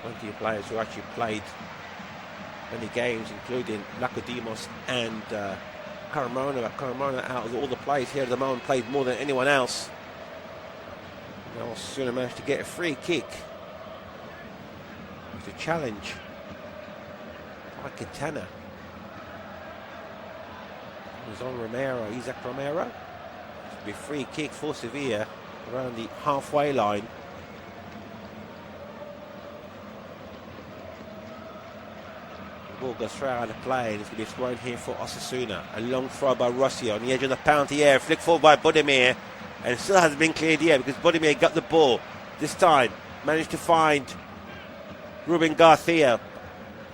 plenty of players who actually played many games, including Lacodimos and Carmona. Carmona, out of all the players here at the moment, played more than anyone else. Now Osasuna managed to get a free kick. It was a challenge by Quintana. It was on Romero, Isaac Romero. It should be a free kick for Sevilla around the halfway line. The ball goes straight out of play, and it's going to be thrown here for Osasuna. A long throw by Rossi on the edge of the penalty area, flick forward by Budimir, and it still hasn't been cleared yet because Budimir got the ball. This time, managed to find Ruben Garcia.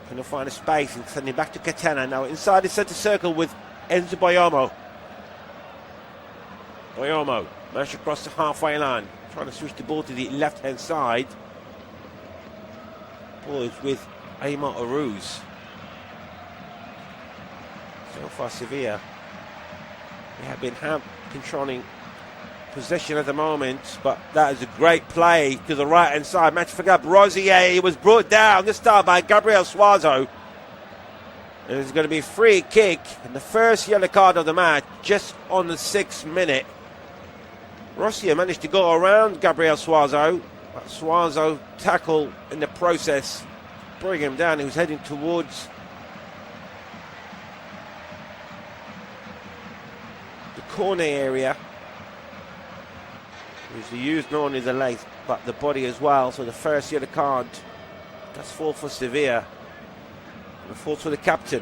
Going to find a space and sending back to Quintana. Now inside the centre circle with Enzo Boyomo. Boyomo managed to cross the halfway line, trying to switch the ball to the left-hand side. Ball is with Aymar Aruz. So far, Sevilla, they have been controlling possession at the moment, but that is a great play to the right-hand side. Match for Gab Rosier. He was brought down this time by Gabriel Suazo. And it's going to be a free kick, and the first yellow card of the match, just on the 6th minute. Rosier managed to go around Gabriel Suazo, but Suazo tackled in the process, bring him down. He was heading towards the corner area. He used not only the legs but the body as well. So the first yellow card does fall for Sevilla. And it falls for the captain.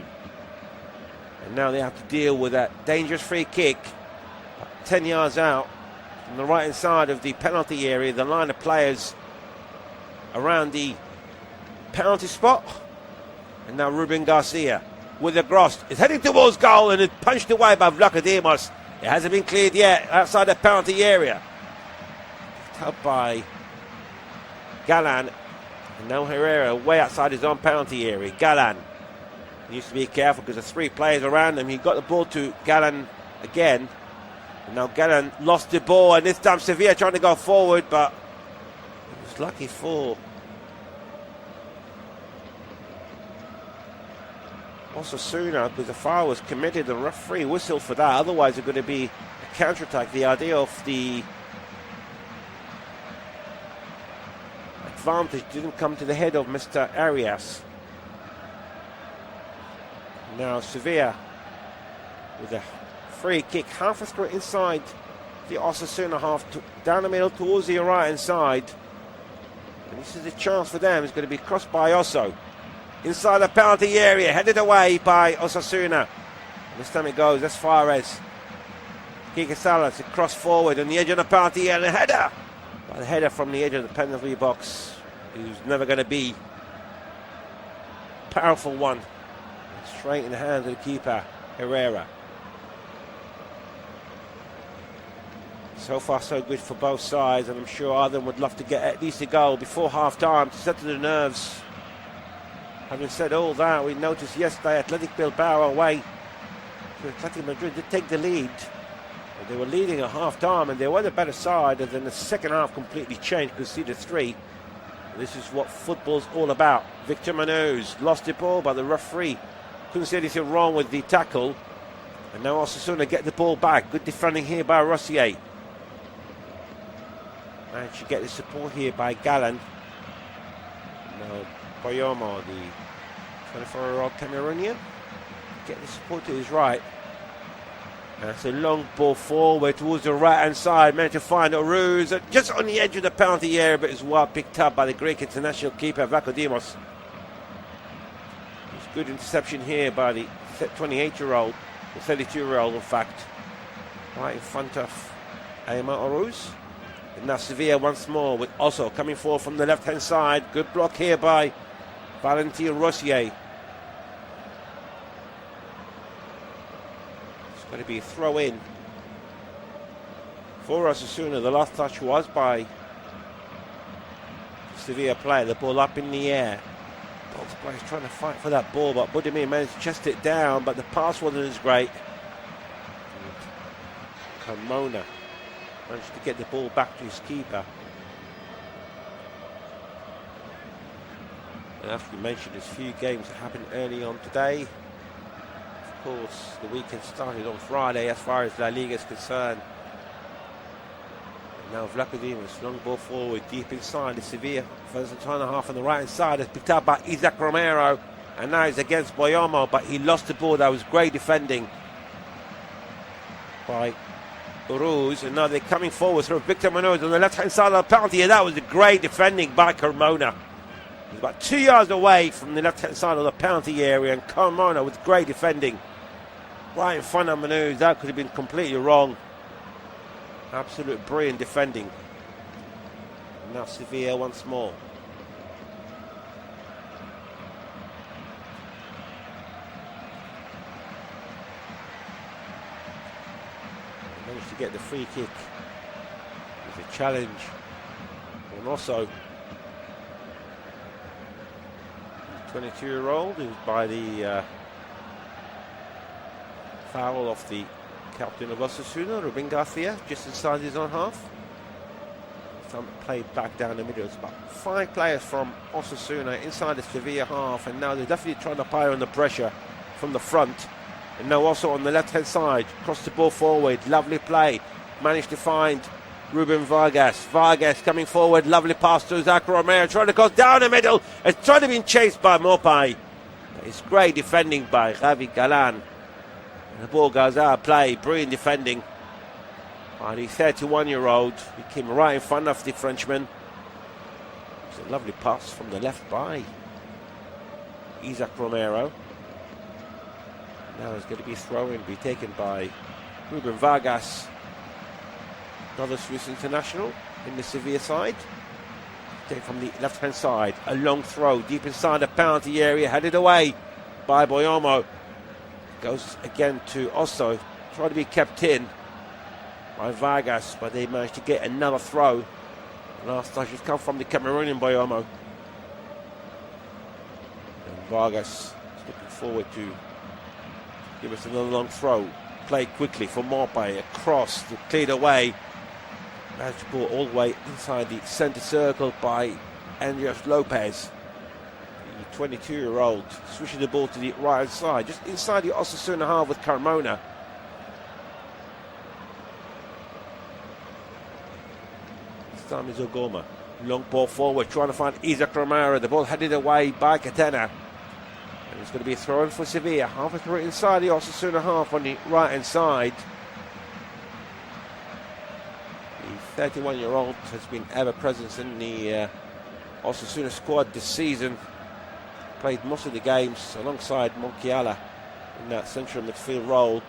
And now they have to deal with that dangerous free kick 10 yards out from the right hand side of the penalty area. The line of players around the penalty spot. And now Ruben Garcia with the cross is heading towards goal, and it's punched away by Vlachodimos. It hasn't been cleared yet outside the penalty area. Up by Galan, and now Herrera way outside his own penalty area. Galan needs to be careful because there's 3 players around him. He got the ball to Galan again, and now Galan lost the ball, and this time Sevilla trying to go forward, but it was lucky for Osasuna because the foul was committed. The referee whistled for that, otherwise it's going to be a counter-attack. The idea of the advantage didn't come to the head of Mr. Arias. Now Sevilla with a free kick, half a square inside the Osasuna half, down the middle towards the right hand side. And this is a chance for them. It's going to be crossed by Oso. Inside the penalty area, headed away by Osasuna. And this time it goes, that's Fares. Kike Salas, a cross forward on the edge of the penalty area, and a header. But the header from the edge of the penalty box is never going to be a powerful one. Straight in the hands of the keeper, Herrera. So far so good for both sides, and I'm sure Arden would love to get at least a goal before half-time to settle the nerves. Having said all that, we noticed yesterday Athletic Bilbao away to Athletic Madrid did take the lead. They were leading at half-time, and they were the better side, and then the second half completely changed, conceded 3. This is what football's all about. Victor Manuz lost the ball, but the referee couldn't see anything wrong with the tackle. And now Osasuna get the ball back. Good defending here by Rossier. Managed to get the support here by Galan. Now Boyomo, the 24-year-old Cameroonian, get the support to his right. That's a long ball forward towards the right-hand side. Managed to find Aruz just on the edge of the penalty area, but it's well picked up by the Greek international keeper, Vlachodimos. It's good interception here by the 28-year-old, the 32-year-old, in fact, right in front of Aymar Aruz. And now Sevilla once more with Oso coming forward from the left-hand side. Good block here by Valentin Rossier. Going to be a throw in for Osasuna. The last touch was by Sevilla player. The ball up in the air. Both players trying to fight for that ball, but Budimir managed to chest it down, but the pass wasn't as great. Carmona managed to get the ball back to his keeper. And as we mentioned, there's a few games that happened early on today. Of course, the weekend started on Friday as far as La Liga is concerned. And now Vlachodimos, long ball forward, deep inside the Sevilla first and half on the right hand side. It's picked up by Isaac Romero. And now he's against Boyomo, but he lost the ball. That was great defending by Uruz. And now they're coming forward through Victor Munoz on the left hand side of the penalty. And that was a great defending by Carmona. He's about 2 yards away from the left-hand side of the penalty area, and Carmona with great defending right in front of Munoz. That could have been completely wrong. Absolute brilliant defending. And now Sevilla once more. They managed to get the free kick. It was a challenge. And also 22-year-old who's by the foul of the captain of Osasuna, Ruben Garcia, just inside his own half. Some played back down the middle. It's about 5 players from Osasuna inside the Sevilla half, and now they're definitely trying to pile on the pressure from the front. And now also on the left-hand side, cross the ball forward, lovely play, managed to find Ruben Vargas. Vargas coming forward, lovely pass to Zach Romero, trying to go down the middle. It's trying to be chased by Mopai. It's great defending by Javi Galan. And the ball goes out of play, brilliant defending by the 31-year-old. He came right in front of the Frenchman. It's a lovely pass from the left by Isaac Romero. Now it's going to be thrown, be taken by Ruben Vargas. Another Swiss international in the Sevilla side. Taken from the left-hand side. A long throw deep inside the penalty area. Headed away by Boyomo. Goes again to Osso. Trying to be kept in by Vargas, but they managed to get another throw. Last touch has come from the Cameroonian Boyomo. And Vargas is looking forward to give us another long throw. Played quickly for Mopai. A cross to cleared away. Managed to ball all the way inside the centre circle by Andres Lopez, the 22-year-old, switching the ball to the right side, just inside the Osasuna half with Carmona. This time is Ogoma. Long ball forward, trying to find Isaac Romero. The ball headed away by Catena. And it's going to be thrown for Sevilla. Halfway through inside the Osasuna half on the right-hand side. The 31-year-old has been ever present in the Osasuna squad this season. Played most of the games alongside Monchiala in that central midfield role.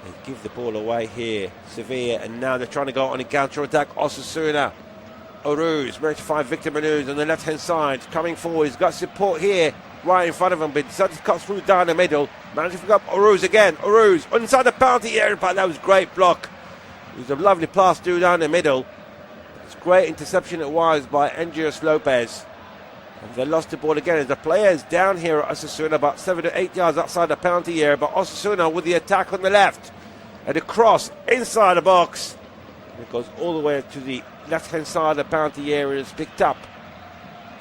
They give the ball away here, Sevilla, and now they're trying to go on a counter-attack. Osasuna. Uruz managed to find Victor Munoz on the left-hand side, coming forward. He's got support here, right in front of him, but decided to cut through down the middle. Managed to pick up Uruz again. Uruz inside the penalty area, but that was a great block. It was a lovely pass through down the middle. It's great interception it was by Andres Lopez. And they lost the ball again as the players down here at Osasuna, about 7 to 8 yards outside the penalty area. But Osasuna with the attack on the left. And a cross inside the box. And it goes all the way to the left-hand side of the penalty area. It's picked up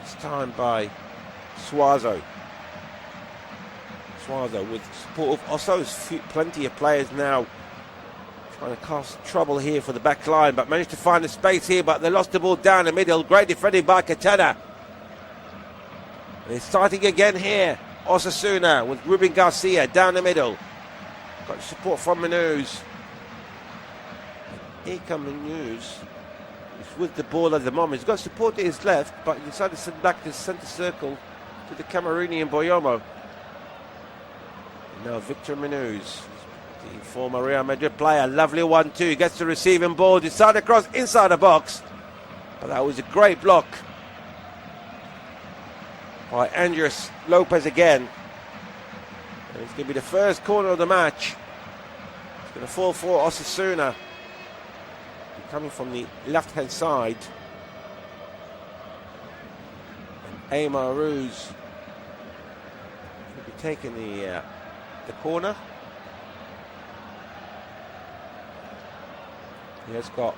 this time by Suazo. Suazo with support of Osso's plenty of players now. Trying to cause trouble here for the back line, but managed to find a space here, but they lost the ball down the middle. Great defending by Catena. They're starting again here. Osasuna with Ruben Garcia down the middle. Got support from Munoz. Here comes Munoz. He's with the ball at the moment. He's got support to his left, but he decided to send back to the centre circle to the Cameroonian Boyomo. And now Victor Munoz, the former Real Madrid player. Lovely 1-2. Gets the receiving ball. Decided to cross inside the box. But that was a great block by Andres Lopez again. And it's going to be the first corner of the match. It's going to fall for Osasuna. Coming from the left-hand side. And Aymar Ruz will be taking the corner. He has got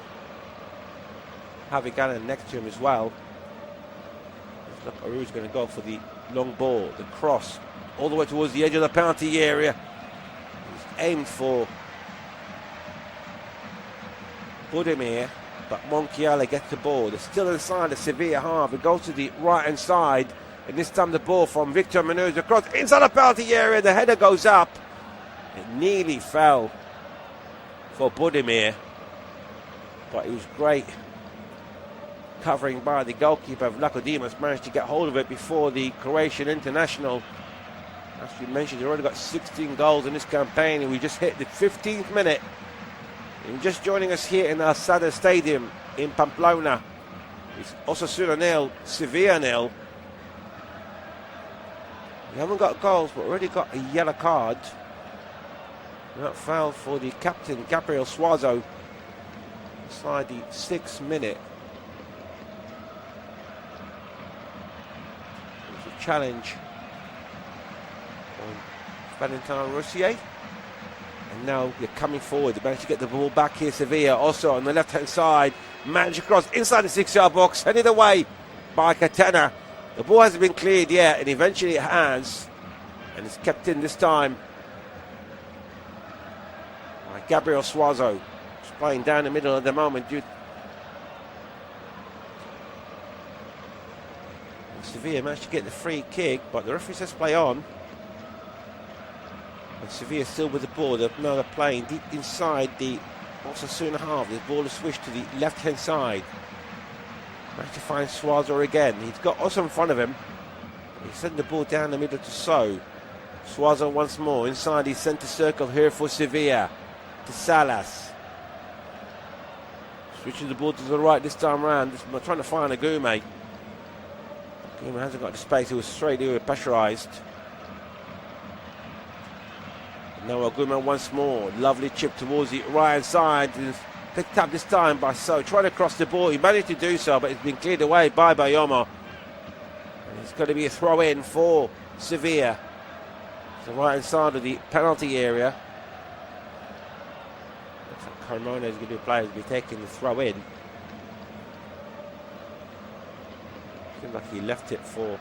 Javi Galan next to him as well. Look, Aru's going to go for the long ball, the cross, all the way towards the edge of the penalty area. He's aimed for Budimir, but Monchiala gets the ball. They're still inside the Sevilla half. It goes to the right-hand side, and this time the ball from Victor Munoz across inside the penalty area. The header goes up. It nearly fell for Budimir, but it was great covering by the goalkeeper of Vlachodimos. Managed to get hold of it before the Croatian international. As we mentioned, he's already got 16 goals in this campaign, and we just hit the 15th minute. And just joining us here in our Sada Stadium in Pamplona, it's Osasuna 0, Sevilla 0. We haven't got goals, but already got a yellow card. That foul for the captain, Gabriel Suazo, inside the 6th minute. It was a challenge on Valentin Roussier. And now they're coming forward. They managed to get the ball back here, Sevilla. Also on the left-hand side, managed to cross inside the 6-yard box, headed away by Catena. The ball hasn't been cleared yet, and eventually it has. And it's kept in this time. Gabriel Suazo is playing down the middle at the moment. Sevilla managed to get the free kick, but the referee says play on. And Sevilla still with the ball. Now they're playing deep inside the Osasuna half. The ball is switched to the left-hand side. Managed to find Suazo again. He's got Osso in front of him. He's sending the ball down the middle to So. Suazo once more inside the centre circle here for Sevilla. To Salas. Switching the ball to the right this time round. They're trying to find Agume. Agume hasn't got the space. He was straight here, pressurised. Now Agume once more. Lovely chip towards the right hand side. Picked up this time by So. Trying to cross the ball. He managed to do so, but it's been cleared away by Bayomo. And it's going to be a throw in for Sevilla. The right hand side of the penalty area. Carmona is going to be taking the throw in. Seems like he left it for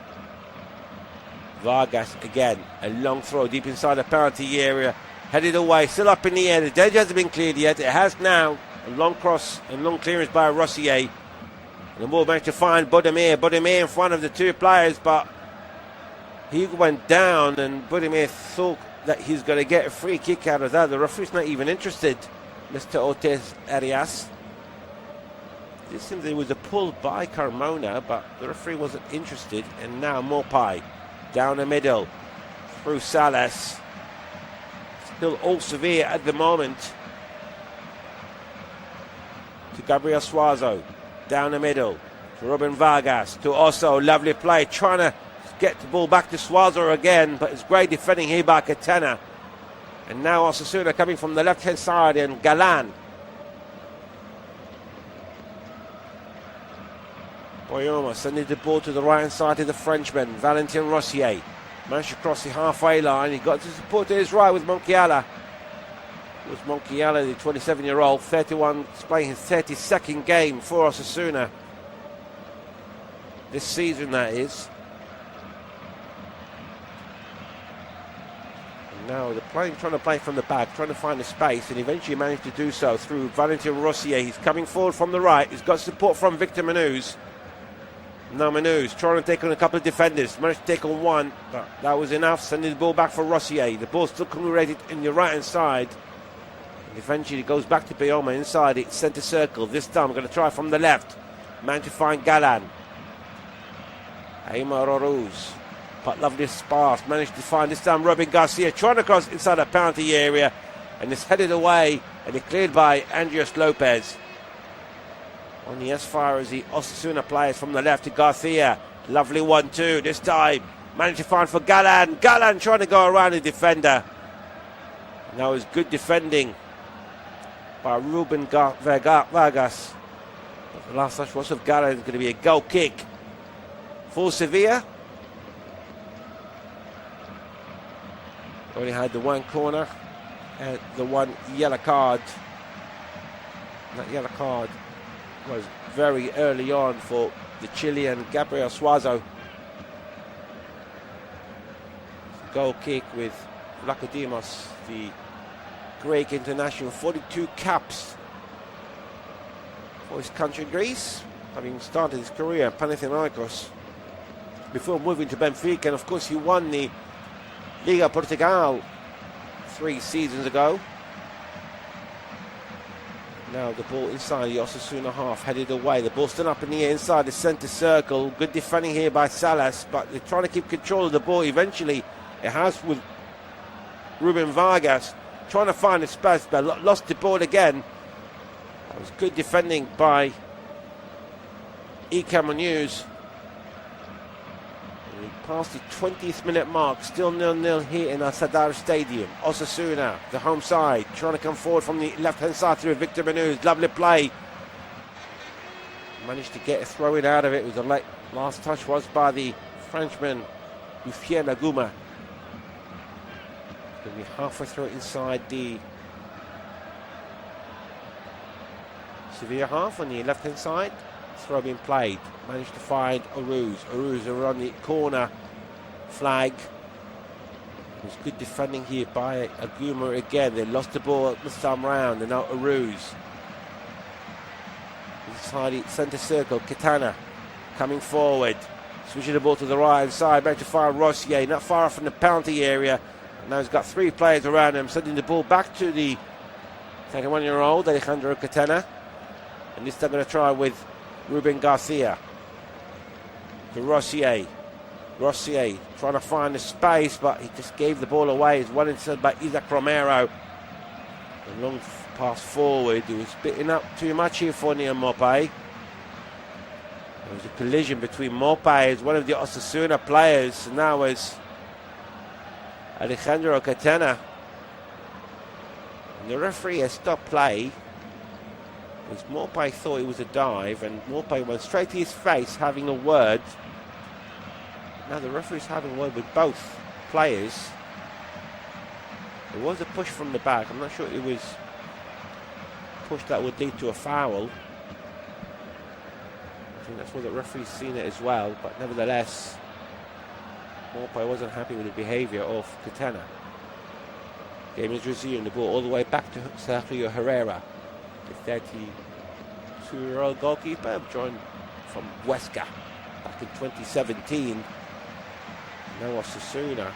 Vargas again. A long throw deep inside the penalty area. Headed away, still up in the air. The danger hasn't been cleared yet. It has now. A long cross and long clearance by Roussier. And the ball managed to find Budimir. Budimir in front of the two players, but he went down, and Budimir thought that he's going to get a free kick out of that. The referee's not even interested. Mr. Ortiz Arias. It seems there was a pull by Carmona, but the referee wasn't interested. And now Mopai down the middle through Salas. Still all Sevilla at the moment. To Gabriel Suazo down the middle to Ruben Vargas to Osso. Lovely play, trying to get the ball back to Suazo again, but it's great defending here by Catena. And now Osasuna coming from the left-hand side, and Galan. Boyoma sending the ball to the right-hand side to the Frenchman, Valentin Roussier. Managed to cross the halfway line. He got to support to his right with Monchiala. It was Monchiala, the 27-year-old, 31, playing his 32nd game for Osasuna. This season, that is. Now they're trying to play from the back, trying to find a space, and eventually managed to do so through Valentin Roussier. He's coming forward from the right. He's got support from Victor Munoz. Now Munoz trying to take on a couple of defenders. Managed to take on one, but that was enough. Sending the ball back for Roussier. The ball still congregated in the right-hand side. And eventually it goes back to Bioma inside the centre circle. This time going to try from the left. Managed to find Galan. Aymar Oruz. But lovely pass, managed to find this time Robin Garcia trying to cross inside the penalty area, and it's headed away and it's cleared by Andres Lopez. Only as far as the Osasuna players from the left to Garcia. Lovely 1-2 this time. Managed to find for Galan. Galan trying to go around the defender. And that was good defending by Ruben Vargas. But the last touch was of Galan. It's going to be a goal kick for Sevilla. Only had the one corner and the one yellow card. That yellow card was very early on for the Chilean Gabriel Suazo. goal kick with Vlachodimos, the Greek international, 42 caps for his country Greece, having started his career at Panathinaikos before moving to Benfica, and of course he won the Liga Portugal 3 seasons ago. Now the ball inside the Osasuna half, headed away. The ball still up in the air inside the centre circle. Good defending here by Salas, but they're trying to keep control of the ball. Eventually it has with Ruben Vargas trying to find a space, but lost the ball again. That was good defending by Ika Munoz. Past the 20th minute mark, still 0-0 here in Sadar Stadium. Osasuna, the home side, trying to come forward from the left-hand side through Victor Munoz. Lovely play. Managed to get a throw-in out of it. It was a late last touch was by the Frenchman, Lucien Aguma. Going to be halfway through inside the Sevilla half on the left-hand side. Throw being played. Managed to find Aruz. Aruz are on the corner flag. It was good defending here by Aguma again. They lost the ball this time round, and now Aruz. Inside the centre circle, Katana coming forward. Switching the ball to the right hand side. Back to find Rossier, not far off from the penalty area. And now he's got 3 players around him, sending the ball back to the 21-year-old Alejandro Katana. And this time going to try with Ruben Garcia to Rossier. Rossier trying to find the space, but he just gave the ball away. It's one inside by Isaac Romero. A long pass forward. He was spitting up too much here for Neil Mopay. There was a collision between Mopay as one of the Osasuna players, and now as Alejandro Catena. And the referee has stopped play. As Mopay thought it was a dive, and Mopay went straight to his face having a word. Now the referee's having a word with both players. There was a push from the back. I'm not sure it was push that would lead to a foul. I think that's what the referee's seen it as well, but nevertheless Mopay wasn't happy with the behaviour of Catena. Game is resumed. The ball all the way back to Sergio Herrera, the 32-year-old goalkeeper, joined from Huesca back in 2017. Now Osasuna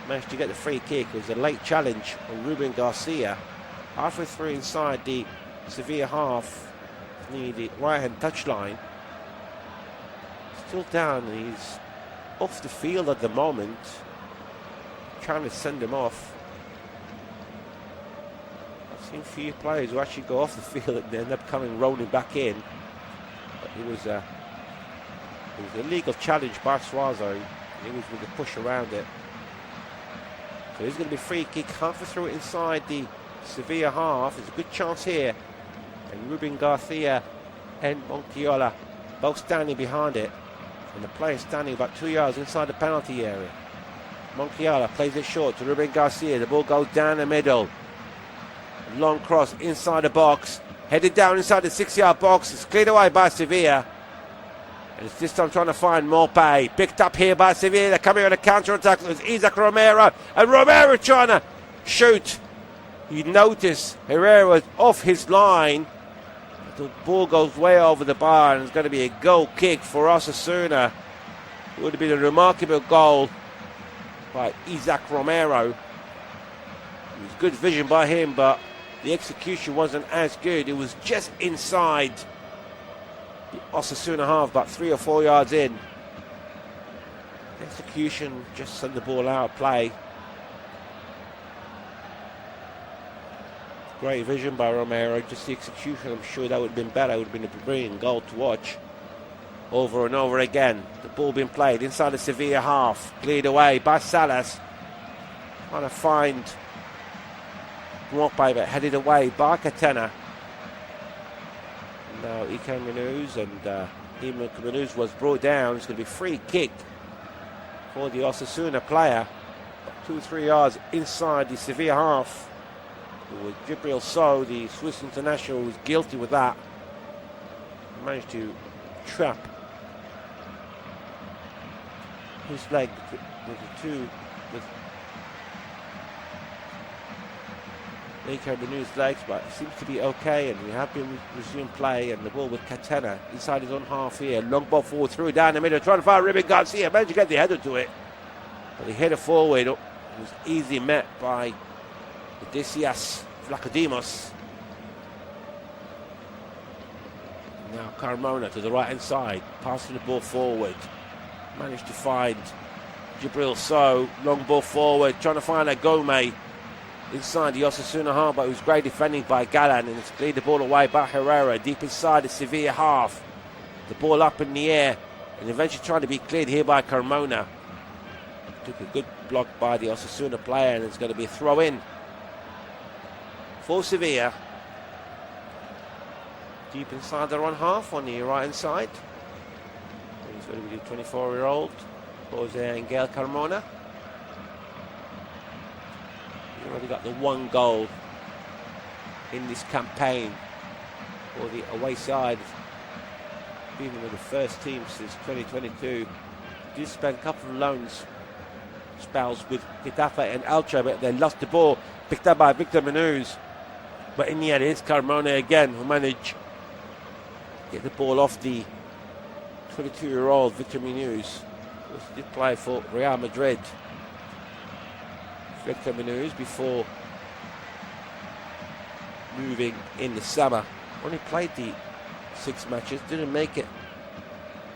managed to get the free kick. It was a late challenge on Ruben Garcia. Halfway through inside the Sevilla half, near the right-hand touchline. Still down, he's off the field at the moment. Trying to send him off. I've seen a few players who actually go off the field and end up coming rolling back in. But it was a legal challenge by Suazo. He was with the push around it. So there's going to be a free kick halfway through inside the Sevilla half. There's a good chance here. And Ruben Garcia and Monquiola both standing behind it. And the player standing about 2 yards inside the penalty area. Monquiola plays it short to Ruben Garcia. The ball goes down the middle. Long cross inside the box. Headed down inside the 6-yard box. It's cleared away by Sevilla. And it's this time trying to find Mopay. Picked up here by Sevilla. They're coming on a counter-attack. It was Isaac Romero. And Romero trying to shoot. You notice Herrera was off his line. The ball goes way over the bar, and it's going to be a goal kick for Osasuna. It would have been a remarkable goal by Isaac Romero. It was good vision by him, but the execution wasn't as good. It was just inside the Osasuna half, about 3 or 4 yards in. The execution just sent the ball out of play. Great vision by Romero, just the execution, I'm sure that would have been better. It would have been a brilliant goal to watch over and over again. The ball being played inside the Sevilla half, cleared away by Salas. Trying to find Mopay, but headed away by Catena. Now Ike Munoz, and even Munoz was brought down. It's going to be free kick for the Osasuna player. 2-3 yards inside the Sevilla half. With Gibril So, the Swiss international, was guilty with that. He managed to trap his leg with Nico Manu's legs, but it seems to be okay, and we have been resumed play, and the ball with Catena inside his own half here. Long ball forward through down the middle, trying to find Ruben Garcia. Managed to get the header to it, but the header forward was easily met by Odysseas Vlachodimos. Now Carmona to the right hand side, passing the ball forward. Managed to find Jibril So, long ball forward, trying to find a Gome inside the Osasuna half, but it was great defending by Galan, and it's cleared the ball away by Herrera, deep inside the Sevilla half. The ball up in the air, and eventually trying to be cleared here by Carmona. Took a good block by the Osasuna player, and it's going to be a throw in for Sevilla. Deep inside their own half on the right hand side. He's going to be the 24-year-old Jose Angel Carmona. He's already got the one goal in this campaign for the away side. Been with the first team since 2022. Did spend a couple of loans spells with Getafe and Elche, but they lost the ball, picked up by Victor Menuz. But in the end, it's Carmona again who managed to get the ball off the 22-year-old Victor Menuz, who did play for Real Madrid. Victor Menuz, before moving in the summer, only played the 6 matches, didn't make it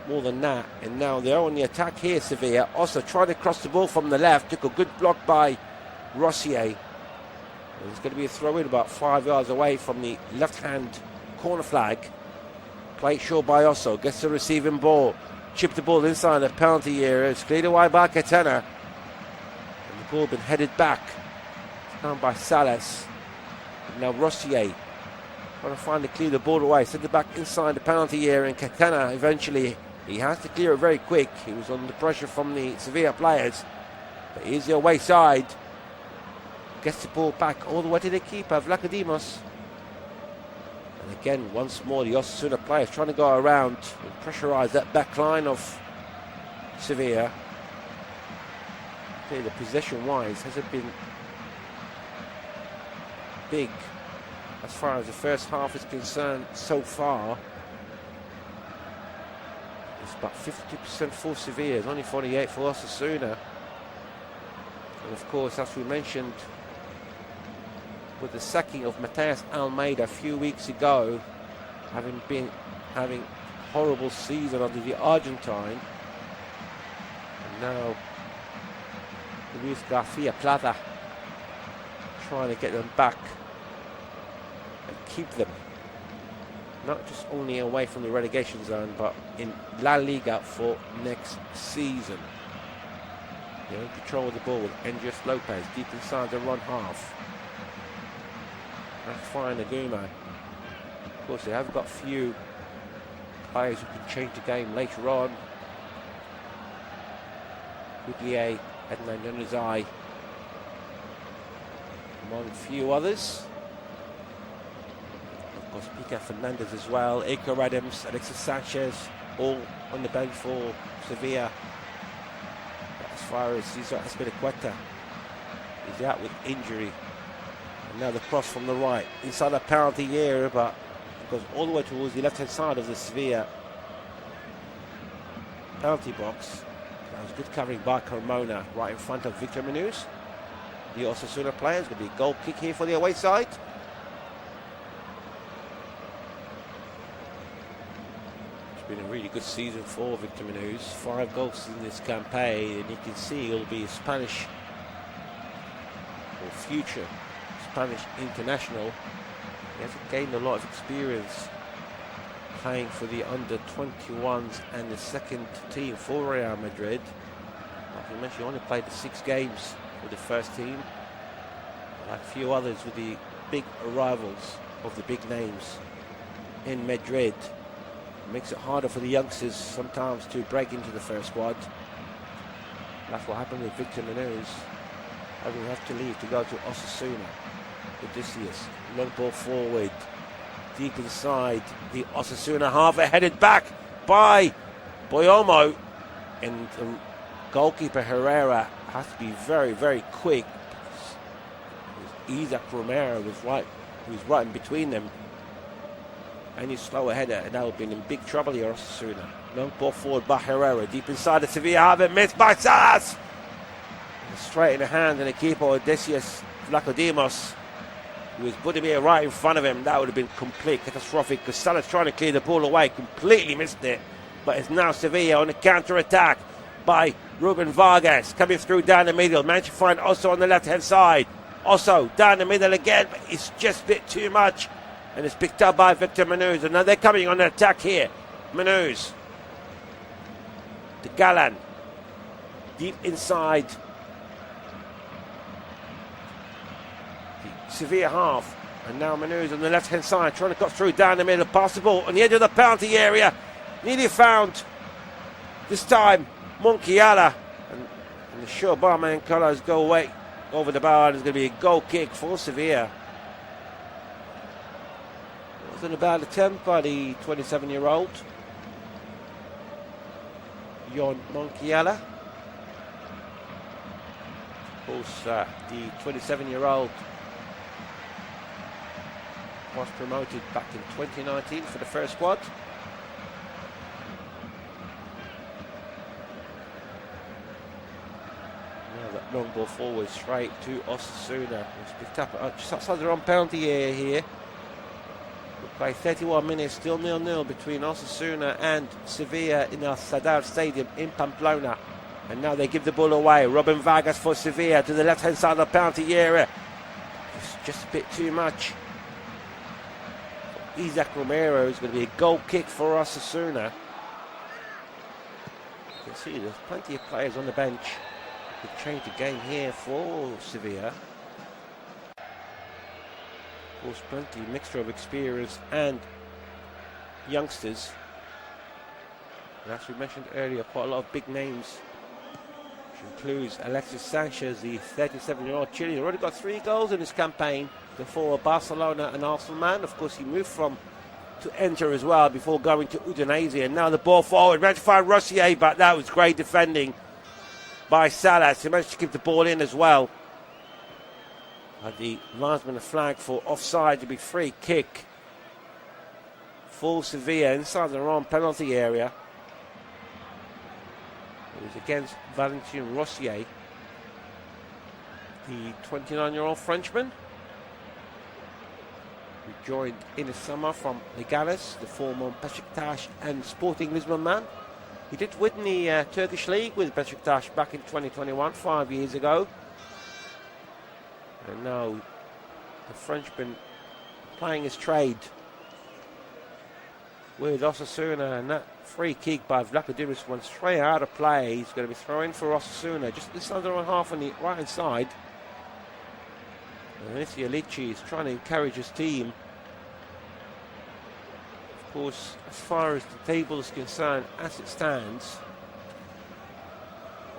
more than that, and now they're on the attack here. Sevilla also tried to cross the ball from the left, took a good block by Rossier. It's going to be a throw in about 5 yards away from the left-hand corner flag. Played short by Osso, gets the receiving ball, chipped the ball inside the penalty area, it's cleared away by Catena, and the ball been headed back. It's down by Salas. And now Rossier trying to find to clear the ball away, send it back inside the penalty area, and Catena eventually, he has to clear it very quick. He was under pressure from the Sevilla players, but here's the away side. Gets the ball back all the way to the keeper, Vlachodimos. And again, once more, the Osasuna players trying to go around and pressurise that back line of Sevilla. Okay, the possession-wise hasn't been big as far as the first half is concerned so far. It's about 50% for Sevilla, it's only 48 for Osasuna. And of course, as we mentioned, with the sacking of Mateus Almeida a few weeks ago, having horrible season under the Argentine, and now Luis Garcia Plata trying to get them back and keep them not just only away from the relegation zone, but in La Liga for next season. They're in control of the ball with Andres Lopez deep inside the run half. That's fine, Aguma. Of course, they have got few players who can change the game later on. Guglier, Edmond Yanuzai, among a few others. Of course, Pica Fernandez as well, Iker Adams, Alexis Sanchez, all on the bench for Sevilla. But as far as Cesar Azpilicueta, he's out with injury. And now the cross from the right, inside the penalty area, but it goes all the way towards the left-hand side of the Sevilla penalty box. That was good covering by Carmona right in front of Victor Menuz. The Osasuna players, going to be a goal kick here for the away side. It's been a really good season for Victor Menuz. 5 goals in this campaign, and you can see he'll be a Spanish or future Spanish international. He hasn't gained a lot of experience playing for the under-21s and the second team for Real Madrid. Like you mentioned, he only played the 6 games for the first team. Like a few others with the big arrivals of the big names in Madrid. It makes it harder for the youngsters sometimes to break into the first squad. That's what happened with Victor Menuz. Having have to leave to go to Osasuna. Odysseas, long ball forward, deep inside the Osasuna half, headed back by Boyomo, and the goalkeeper Herrera has to be very, very quick. He's Isaac Romero was right in between them. Any slower header, and that would have been in big trouble here, Osasuna. Long ball forward by Herrera, deep inside the Sevilla half, and missed by Salas. Straight in the hand, and the keeper Odysseus Vlachodimos, who was Budimir right in front of him. That would have been complete catastrophic, because Salas trying to clear the ball away, completely missed it. But it's now Sevilla on the counter-attack by Ruben Vargas, coming through down the middle. Managed to find Osso on the left-hand side. Osso down the middle again, but it's just a bit too much. And it's picked up by Victor Manuz. And now they're coming on the attack here. Manuz to Galan, deep inside the Sevilla half. And now Manuz on the left-hand side, trying to cut through down the middle. Pass the ball on the edge of the penalty area. Nearly found, this time, Monchiala. And the sure barman colours go away over the bar. There's going to be a goal kick for Sevilla. It was an bad attempt by the 27-year-old Jon Monchiala. Of course, the 27-year-old was promoted back in 2019 for the first squad. Now that long ball forward straight to Osasuna. It's picked up just outside their own penalty area here. We'll play 31 minutes, still 0-0 between Osasuna and Sevilla in our Sadar Stadium in Pamplona. And now they give the ball away. Robin Vargas for Sevilla to the left-hand side of the penalty area. It's just a bit too much. Isaac Romero is going to be a goal kick for Osasuna. You can see there's plenty of players on the bench who change the game here for Sevilla. Of course, plenty mixture of experience and youngsters. And as we mentioned earlier, quite a lot of big names, which includes Alexis Sanchez, the 37-year-old Chilean. Already got 3 goals in his campaign, before Barcelona and Arsenal man. Of course, he moved to Enter as well before going to Udinese. And now the ball forward, managed to find Rossier, but that was great defending by Salas. He managed to keep the ball in as well. The linesman a flag for offside, to be free kick for Sevilla inside their own penalty area. It was against Valentin Rossier, the 29-year-old Frenchman, who joined in the summer from Leganes, the former Beşiktaş and Sporting Lisbon man. He did win the Turkish League with Beşiktaş back in 2021, 5 years ago. And now the Frenchman playing his trade with Osasuna, and that free kick by Vlachodimos went straight out of play. He's going to be throwing for Osasuna, just inside their own half on the right hand side. And Inicio Lichi is trying to encourage his team. Of course, as far as the table is concerned, as it stands,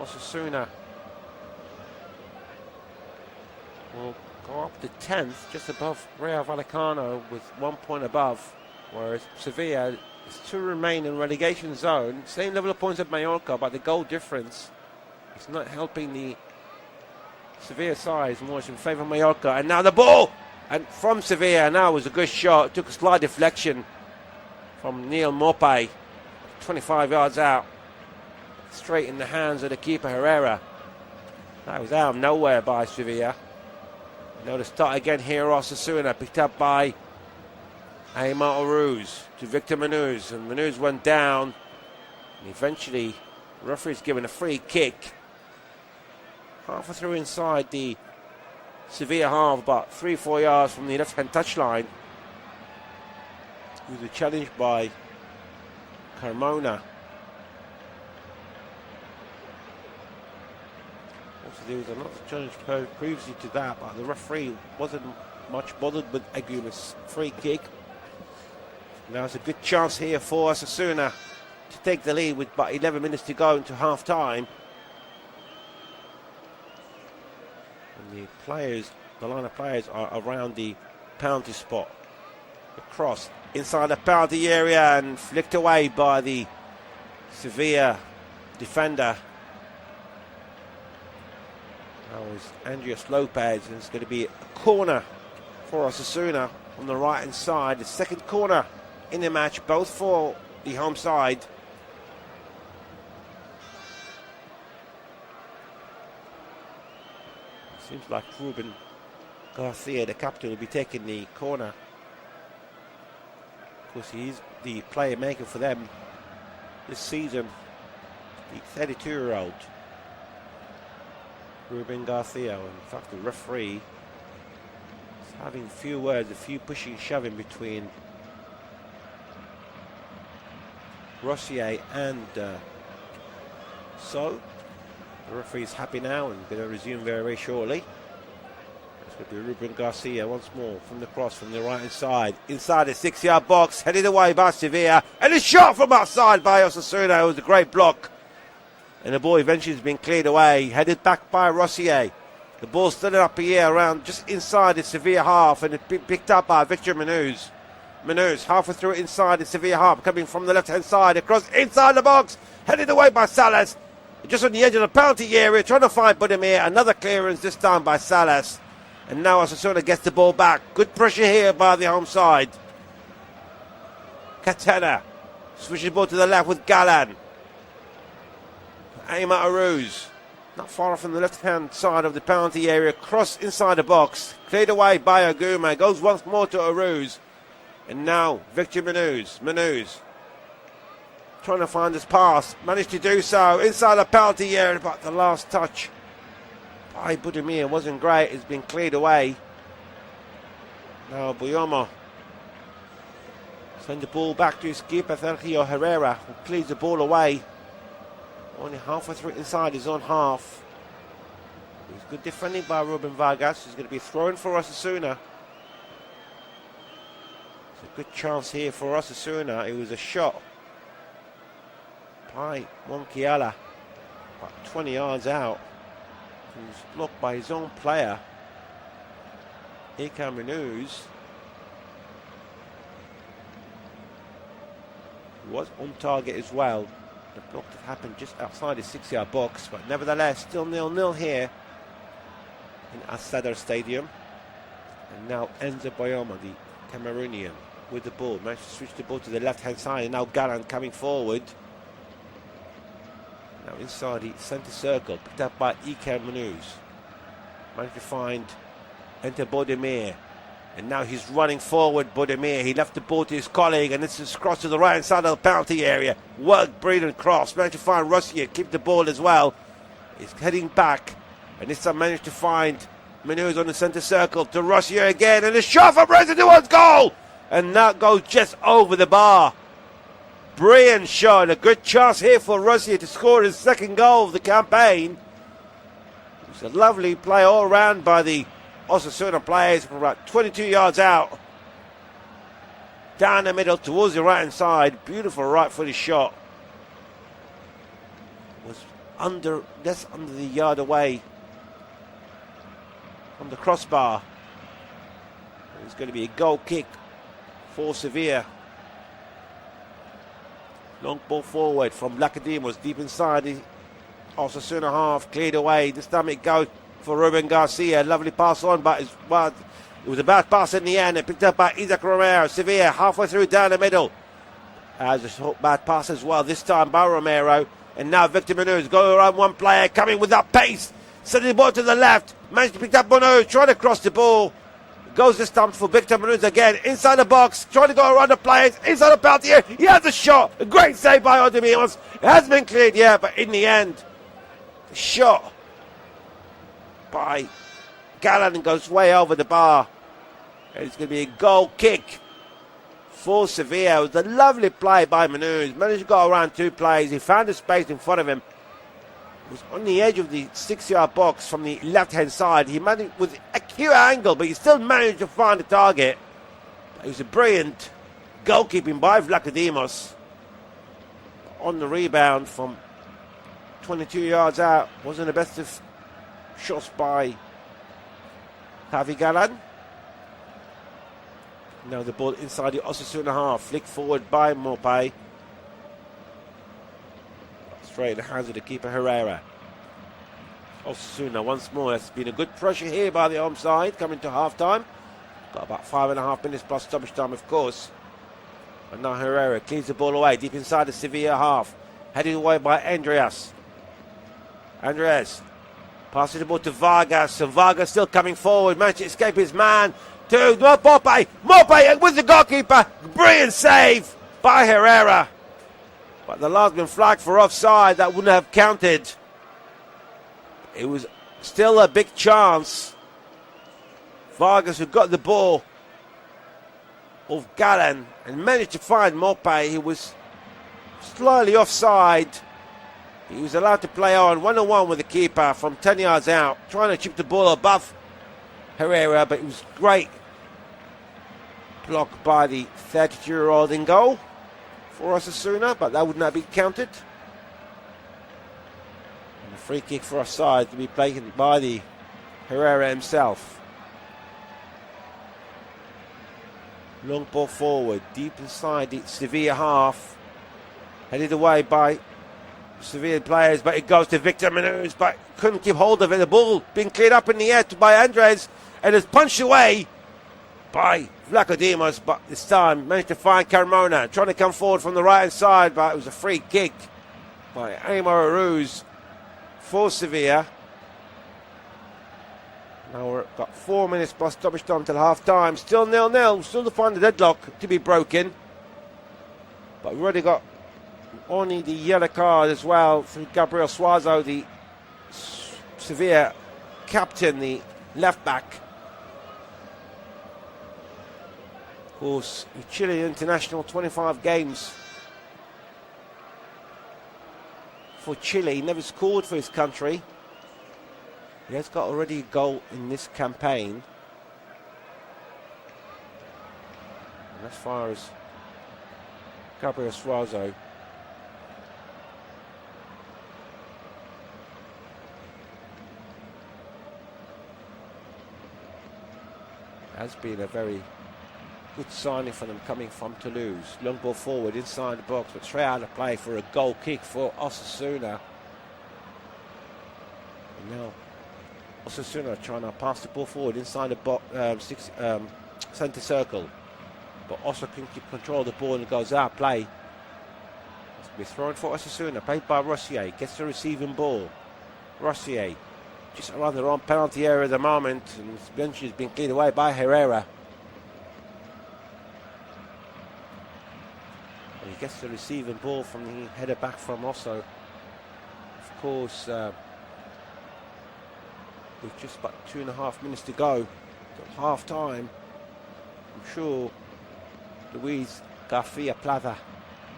Osasuna will go up to 10th, just above Real Vallecano with 1 point above, whereas Sevilla is to remain in relegation zone, same level of points at Mallorca, but the goal difference is not helping the Sevilla side, is more in favour of Mallorca. And now the ball, and from Sevilla now was a good shot, took a slight deflection from Neil Maupay, 25 yards out, straight in the hands of the keeper Herrera. That was out of nowhere by Sevilla. Now to start again here, Osasuna, picked up by Aymar Oruz to Victor Manuz, and Manuz went down, and eventually the referee's given a free kick. Halfway through inside the Sevilla half, about 3-4 yards from the left-hand touchline. He was challenged by Carmona. Also, there was another challenge previously to that, but the referee wasn't much bothered with Aguilar's free kick. Now it's a good chance here for Osasuna to take the lead with about 11 minutes to go into half-time. And the players, the line of players are around the penalty spot. The cross inside the penalty area and flicked away by the Sevilla defender. Now is Andreas Lopez, and it's going to be a corner for Osasuna on the right hand side. The second corner in the match, both for the home side. Seems like Ruben Garcia, the captain, will be taking the corner. Of course, he's the player maker for them this season. The 32-year-old Ruben Garcia. In fact, the referee is having a few words, a few pushing and shoving between Rossier and so the referee is happy now and going to resume very, very shortly. It's going to be Ruben Garcia once more from the cross from the right hand side, inside the 6-yard box, headed away by Sevilla, and a shot from outside by Osasuna. It was a great block, and the ball eventually has been cleared away, headed back by Rossier. The ball stood up here around just inside the Sevilla half, and it picked up by Victor Manuz. Manuz halfway through inside the Sevilla half, coming from the left hand side, across inside the box, headed away by Salas. Just on the edge of the penalty area, trying to find Budimir. Another clearance, this time by Salas. And now Osasuna gets the ball back. Good pressure here by the home side. Catena switches the ball to the left with Galan. Aima Aruz, not far from the left-hand side of the penalty area, cross inside the box. Cleared away by Aguma. Goes once more to Aruz. And now Victor Manuz. Manuz trying to find his pass, managed to do so inside the penalty area, but the last touch by Budimir wasn't great. It's been cleared away. Now Buyomo send the ball back to his keeper Sergio Herrera, who clears the ball away. Only halfway through inside his own half. It's good defending by Ruben Vargas. He's going to be thrown for Osasuna. It's a good chance here for Osasuna. It was a shot by Monkiala, about 20 yards out. He was blocked by his own player, Ika Manuz. He was on target as well. The block that happened just outside the 6-yard box, but nevertheless, still 0-0 here in Al-Sadr Stadium. And now Enzo Boyoma, the Cameroonian, with the ball. Managed to switch the ball to the left-hand side, and now Gallant coming forward. Now inside the centre circle, picked up by Iker Manuz. Managed to find enter Budimir. And now he's running forward, Budimir. He left the ball to his colleague, and this is cross to the right side of the penalty area. Worked, brilliant cross. Managed to find Rossier, keep the ball as well. He's heading back, and this time managed to find Manuz on the centre circle to Rossier again, and a shot from Residual's goal! And that goes just over the bar. Brilliant shot, a good chance here for Rossier to score his second goal of the campaign. It's a lovely play all around by the Osasuna players from about 22 yards out. Down the middle towards the right hand side. Beautiful right footed shot. Was just under the yard away from the crossbar. It's going to be a goal kick for Sevilla. Long ball forward from Lacademos, deep inside the Osasuna half, cleared away. This time it goes for Ruben Garcia. Lovely pass on, but it was a bad pass in the end. It picked up by Isaac Romero. Sevilla halfway through down the middle. As a bad pass as well, this time by Romero. And now Victor Manuz going around one player, coming with that pace. Sending the ball to the left. Managed to pick up Manuz, trying to cross the ball. Goes this time for Victor Manuz again, inside the box, trying to go around the players, inside the penalty area. He has a shot, a great save by Odemir. It has been cleared, yeah, but in the end, the shot by Gallan goes way over the bar. And it's going to be a goal kick for Sevilla. It was a lovely play by Manuz. Managed to go around two players. He found a space in front of him. He was on the edge of the 6-yard box from the left-hand side. He managed with a cute angle, but he still managed to find the target. It was a brilliant goalkeeping by Vlachodimos. On the rebound from 22 yards out. Wasn't the best of shots by Javi Gallan. Now the ball inside the Osasuna half. Flick forward by Mopay. Straight in the hands of the keeper Herrera. Osasuna once more. There's been a good pressure here by the home side coming to half-time. Got about 5.5 minutes plus stoppage time, of course. And now Herrera cleans the ball away deep inside the Sevilla half. Headed away by Andres. Passing the ball to Vargas. And Vargas still coming forward. Managed to escape his man. To Mope with the goalkeeper. Brilliant save by Herrera. But the last been flagged for offside. That wouldn't have counted. It was still a big chance. Vargas, who got the ball of Gallen and managed to find Mope. He was slightly offside. He was allowed to play on 1-on-1 with the keeper from 10 yards out, trying to chip the ball above Herrera, but it was great block by the 32-year-old in goal for Osasuna, but that would not be counted. And a free kick for offside to be played by the Herrera himself. Long ball forward, deep inside the Sevilla half. Headed away by Sevilla players, but it goes to Victor Menuz, but couldn't keep hold of it. The ball being cleared up in the air by Andres, and is punched away by Vlachodimos, but this time managed to find Carmona, trying to come forward from the right-hand side, but it was a free kick by Aymar Aruz for Sevilla. Now we've got 4 minutes plus stoppage time till half-time. Still 0-0, still to find the deadlock to be broken. But we've already got only the yellow card as well through Gabriel Suazo, the Sevilla captain, the left-back. Of course, Chile international, 25 games for Chile. He never scored for his country. He has got already a goal in this campaign. And as far as Gabriel Suazo, has been a very good signing for them coming from Toulouse. Long ball forward inside the box, but straight out of play for a goal kick for Osasuna. And now Osasuna trying to pass the ball forward inside the box, centre circle. But Osa can keep control of the ball and it goes out play. It's going to be thrown for Osasuna, played by Rossier. Gets the receiving ball. Rossier just around their own penalty area at the moment, and his bench has been cleared away by Herrera. And he gets the receiving ball from the header back from Oso. Of course, with just about 2.5 minutes to go till half time, I'm sure Luis Garcia Plata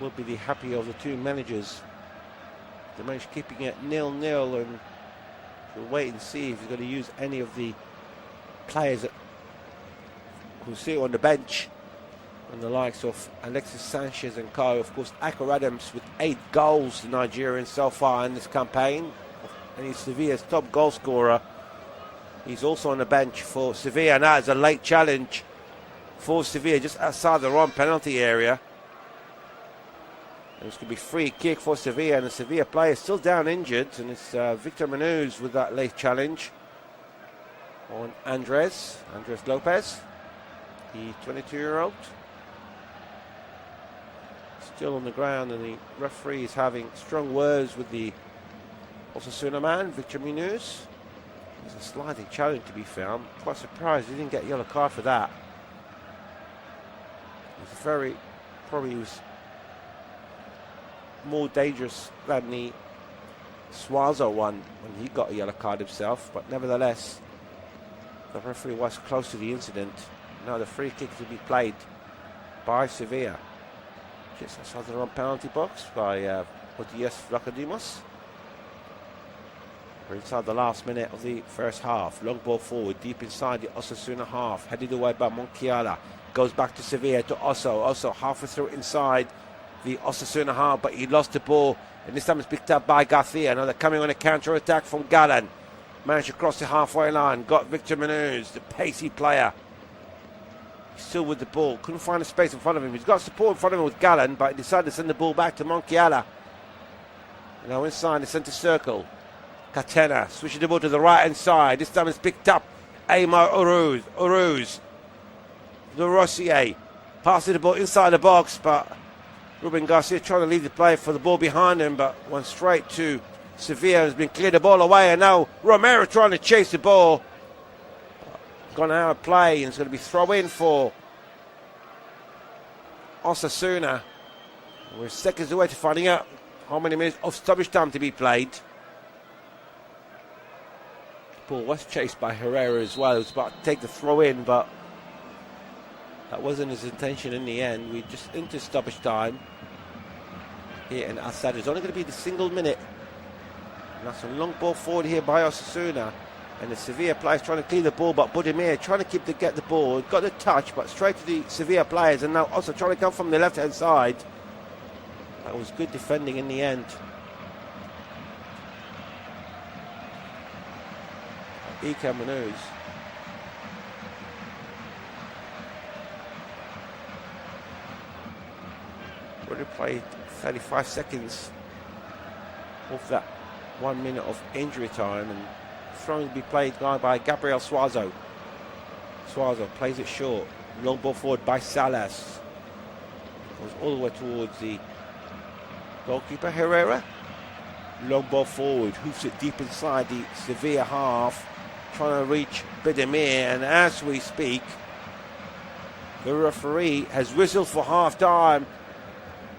will be the happier of the two managers. They managed keeping it 0-0, and we'll wait and see if he's going to use any of the players that who sit on the bench, and the likes of Alexis Sanchez and co. Of course, Akor Adams with 8 goals, the Nigerian so far in this campaign, and he's Sevilla's top goal scorer. He's also on the bench for Sevilla, and that is a late challenge for Sevilla just outside the wrong penalty area. And it's going to be free kick for Sevilla, and the Sevilla player is still down injured, and it's Victor Menuz with that late challenge on Andres Lopez, the 22-year-old. Still on the ground, and the referee is having strong words with the Osasuna man, Victor Menuz. There's a sliding challenge to be found. Quite surprised he didn't get a yellow card for that. Probably was more dangerous than the Suazo one when he got a yellow card himself, but nevertheless the referee was close to the incident. Now the free kick to be played by Sevilla just outside the wrong penalty box by Odias Vlachodimos. We're inside the last minute of the first half. Long ball forward deep inside the Osasuna half, headed away by Monchiala. Goes back to Sevilla, to Oso halfway through inside the Osasuna half, but he lost the ball, and this time it's picked up by Garcia. Now they're coming on a counter-attack from Gallen. Managed to cross the halfway line, got Victor Menuz, the pacey player. He's still with the ball, couldn't find a space in front of him. He's got support in front of him with Gallen, but he decided to send the ball back to Monchiala. Now inside the centre circle. Catena switching the ball to the right hand side. This time it's picked up. Aymar Uruz. The Rossier passing the ball inside the box, but Ruben Garcia trying to lead the play for the ball behind him, but went straight to Sevilla. Has been cleared the ball away, and now Romero trying to chase the ball. Gone out of play, and it's going to be throw in for Osasuna. We're seconds away to finding out how many minutes of stoppage time to be played. The ball was chased by Herrera as well. He was about to take the throw in, but that wasn't his intention in the end. We just into stoppage time here in Assad. It's only going to be the single minute. And that's a long ball forward here by Osasuna. And the Sevilla players trying to clear the ball, but Budimir trying to get the ball. Got the touch, but straight to the Sevilla players. And now also trying to come from the left-hand side. That was good defending in the end. Ika Manuz. Already played 35 seconds of that 1 minute of injury time, and throwing to be played by Gabriel Suazo. Suazo plays it short. Long ball forward by Salas. Goes all the way towards the goalkeeper Herrera. Long ball forward, hoofs it deep inside the Sevilla half, trying to reach Budimir, and as we speak, the referee has whistled for half time.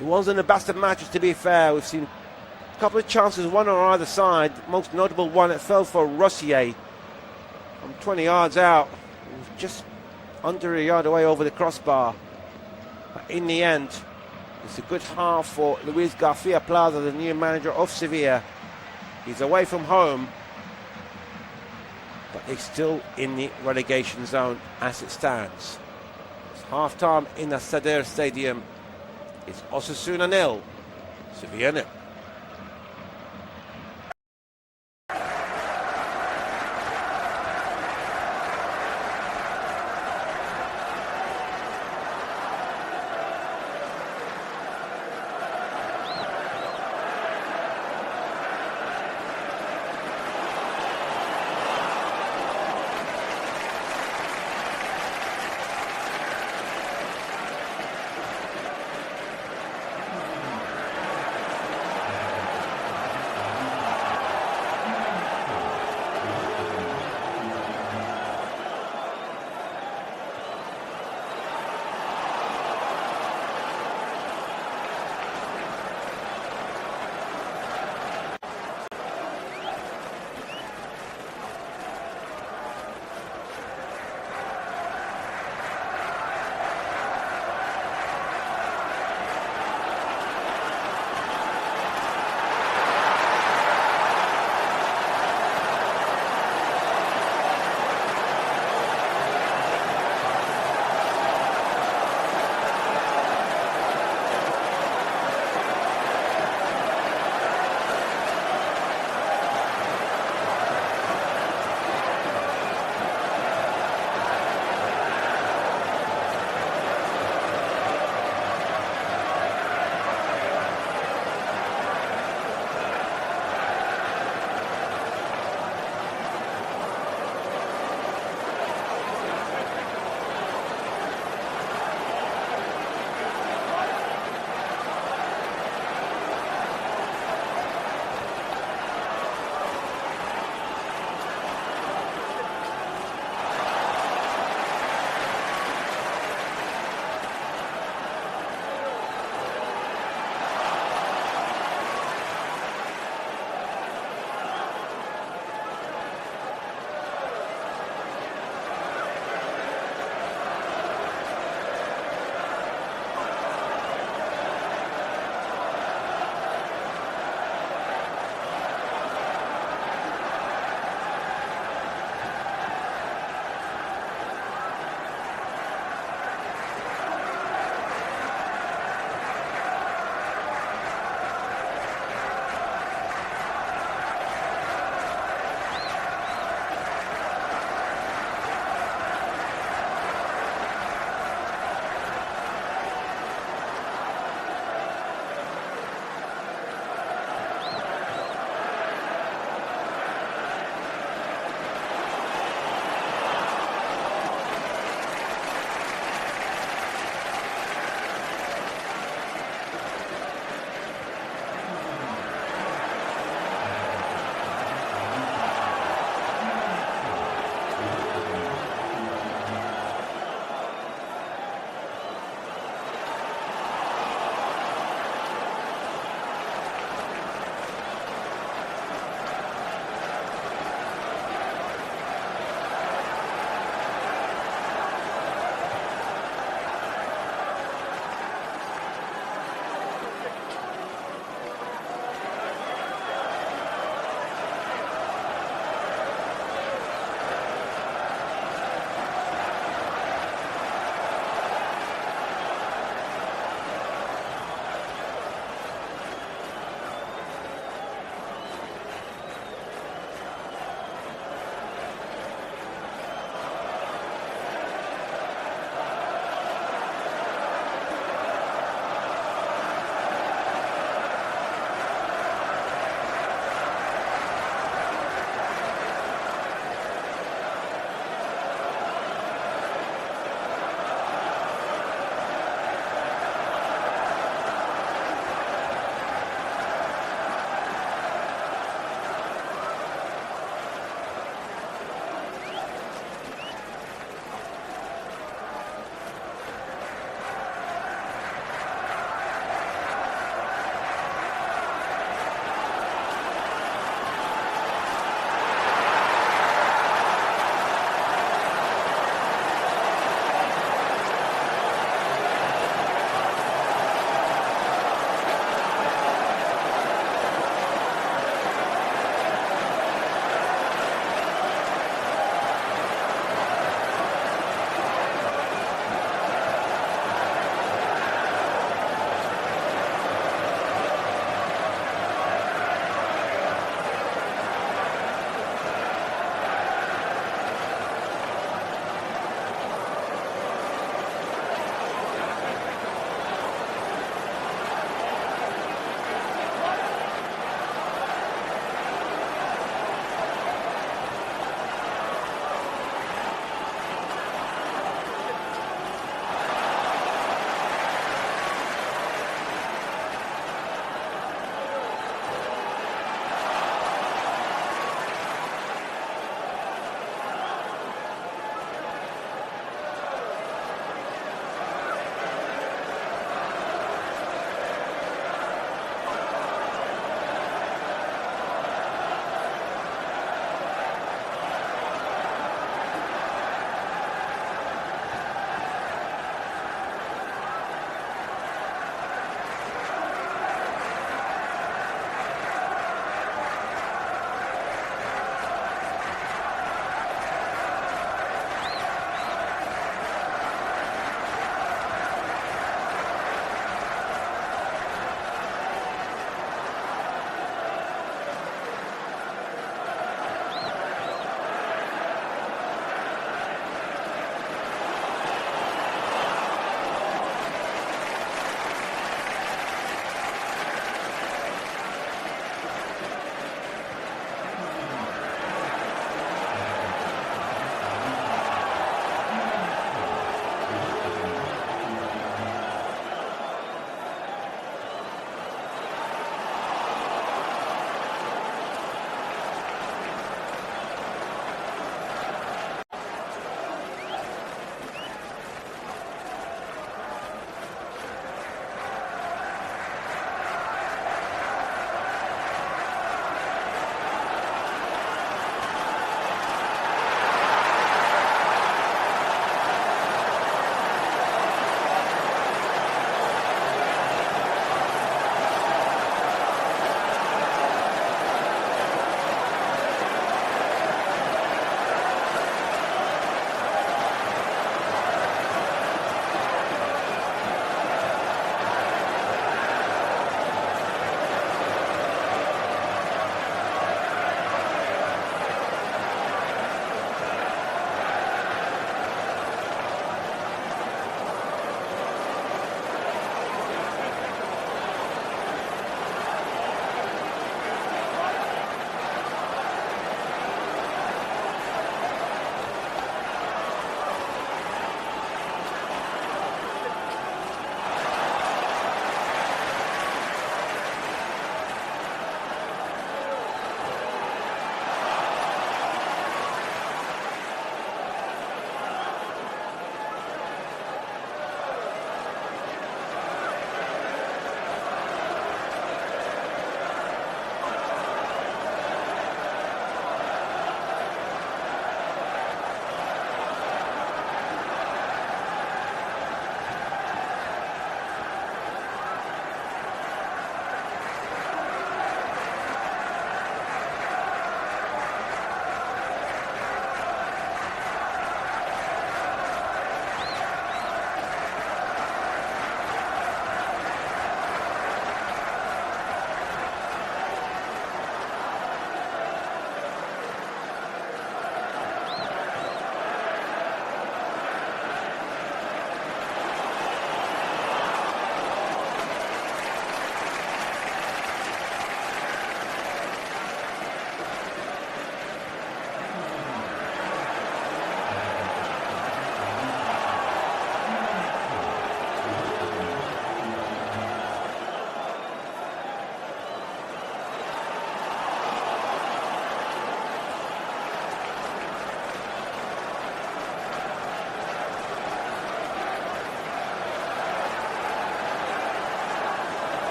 It wasn't the best of matches, to be fair. We've seen a couple of chances, one on either side. Most notable one that fell for Rossier from 20 yards out. It was just under a yard away over the crossbar. But in the end, it's a good half for Luis Garcia Plaza, the new manager of Sevilla. He's away from home, but he's still in the relegation zone as it stands. It's half-time in the Sadr Stadium. It's Osasuna 0, Sevilla 0.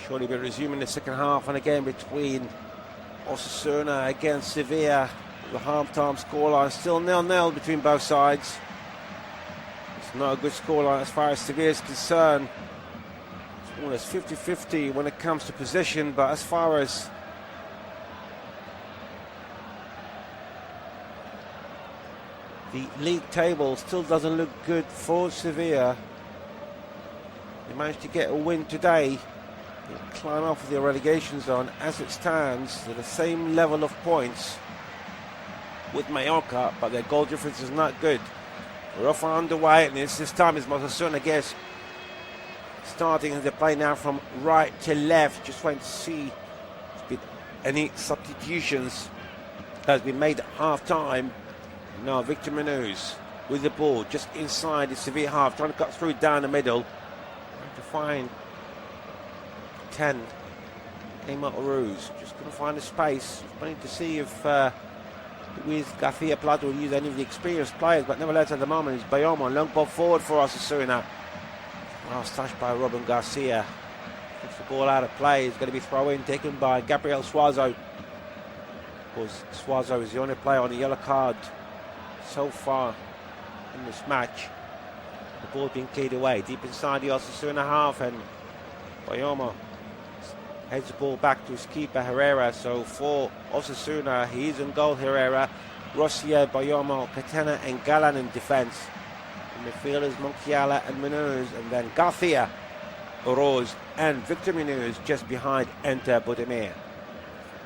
Surely be resuming the second half, and again between Osasuna against Sevilla. The half-time scoreline still 0-0 between both sides. It's not a good scoreline as far as Sevilla is concerned. It's almost 50-50 when it comes to possession, but as far as the league table, still doesn't look good for Sevilla. They managed to get a win today. They climb off of the relegation zone. As it stands, they're the same level of points with Mallorca, but their goal difference is not good. We're off and underway, and this time is Osasuna, I guess, starting as they play now from right to left. Just waiting to see if any substitutions has been made at half-time. Now Victor Munoz with the ball just inside the Sevilla half, trying to cut through down the middle, trying to find 10. Aymar Oruz just going to find a space. Waiting to see if Luis Garcia Plata will use any of the experienced players, but nevertheless at the moment it's Bayoma, long ball forward for Osasuna. Last touch by Robin Garcia. Puts the ball out of play. It's going to be throw-in taken by Gabriel Suazo. Because Suazo is the only player on the yellow card so far in this match. The ball being cleared away deep inside the Osasuna half, and Bayoma heads the ball back to his keeper Herrera. So for Osasuna, he is in goal, Herrera, Rossier, Bayoma, Catena and Galan in defence. The midfielders Monchiala and Munoz, and then Garcia, Oroz and Victor Munoz just behind Enter Budimir.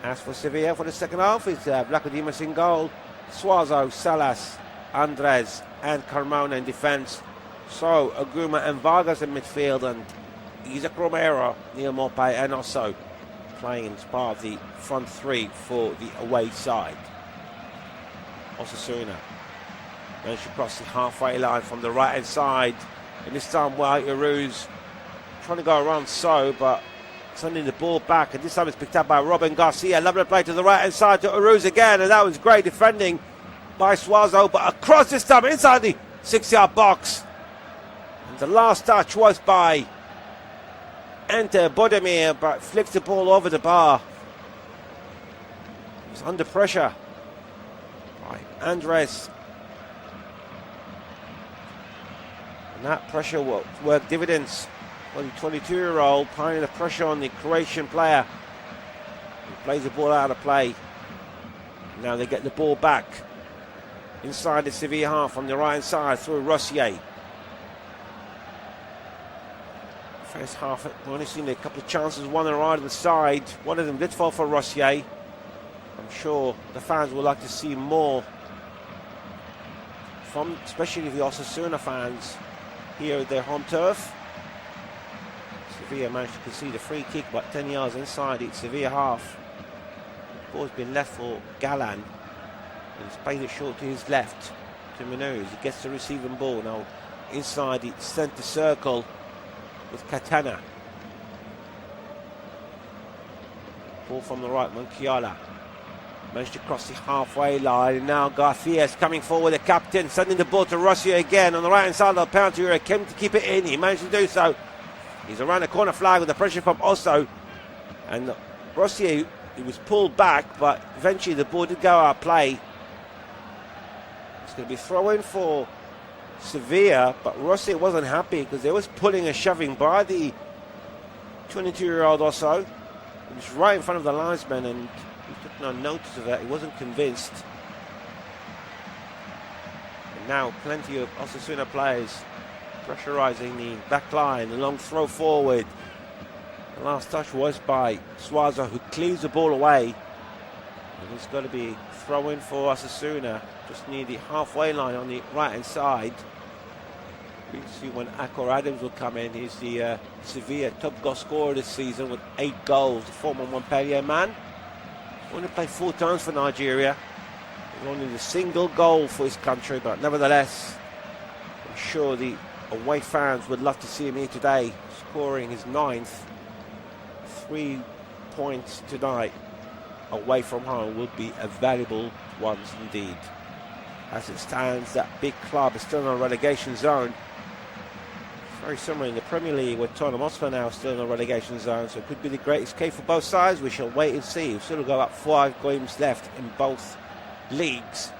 As for Sevilla for the second half, it's Vlachodimos in goal, Suazo, Salas, Andres and Carmona in defence. So Aguma and Vargas in midfield, and Isaac Romero, Neil Maupay and also playing as part of the front three for the away side. Osasuna managed to cross the halfway line from the right hand side, and this time Uruz trying to go around but sending the ball back, and this time it's picked up by Robin Garcia. Lovely play to the right hand side to Uruz again, and that was great defending by Suazo, but across this time inside the 6-yard box. And the last touch was by Enter Budimir, but flicks the ball over the bar. He was under pressure by Andres, and that pressure will work dividends. Well, the 22-year-old applying the pressure on the Croatian player, who plays the ball out of play. Now they get the ball back inside the Sevilla half on the right hand side through Rossier. First half, we've only seen a couple of chances, one on the right of the side. One of them did fall for Rossier. I'm sure the fans would like to see more from, especially the Osasuna fans here at their home turf. Sevilla managed to concede a free kick about 10 yards inside the Sevilla half. The ball's been left for Galan. He's played it short to his left to Munoz. He gets the receiving ball now inside the centre circle with Catena. Ball from the right, Monchiala managed to cross the halfway line, and now Garcia is coming forward, the captain, sending the ball to Rossi again on the right hand side of the penalty area, came to keep it in, he managed to do so. He's around the corner flag with the pressure from Osso, and Rossi, he was pulled back, but eventually the ball did go out of play. It's going to be throw-in for Sevilla, but Rossi wasn't happy because there was pulling and shoving by the 22-year-old Osso. He was right in front of the linesman, and he took no notice of that. He wasn't convinced. And now plenty of Osasuna players pressurising the back line. The long throw forward. The last touch was by Suazo, who clears the ball away. And it's got to be throw-in for Osasuna, just near the halfway line on the right-hand side. We see when Akor Adams will come in. He's the Sevilla top goal scorer this season with 8 goals, the former Montpellier man. Only played 4 times for Nigeria. Only the single goal for his country, but nevertheless, I'm sure the away fans would love to see him here today, scoring his 9th. 3 points tonight away from home would be a valuable ones indeed. As it stands, that big club is still in a relegation zone. Very similar in the Premier League with Tottenham Hotspur now still in the relegation zone, so it could be the greatest case for both sides. We shall wait and see. We've still got about 5 games left in both leagues.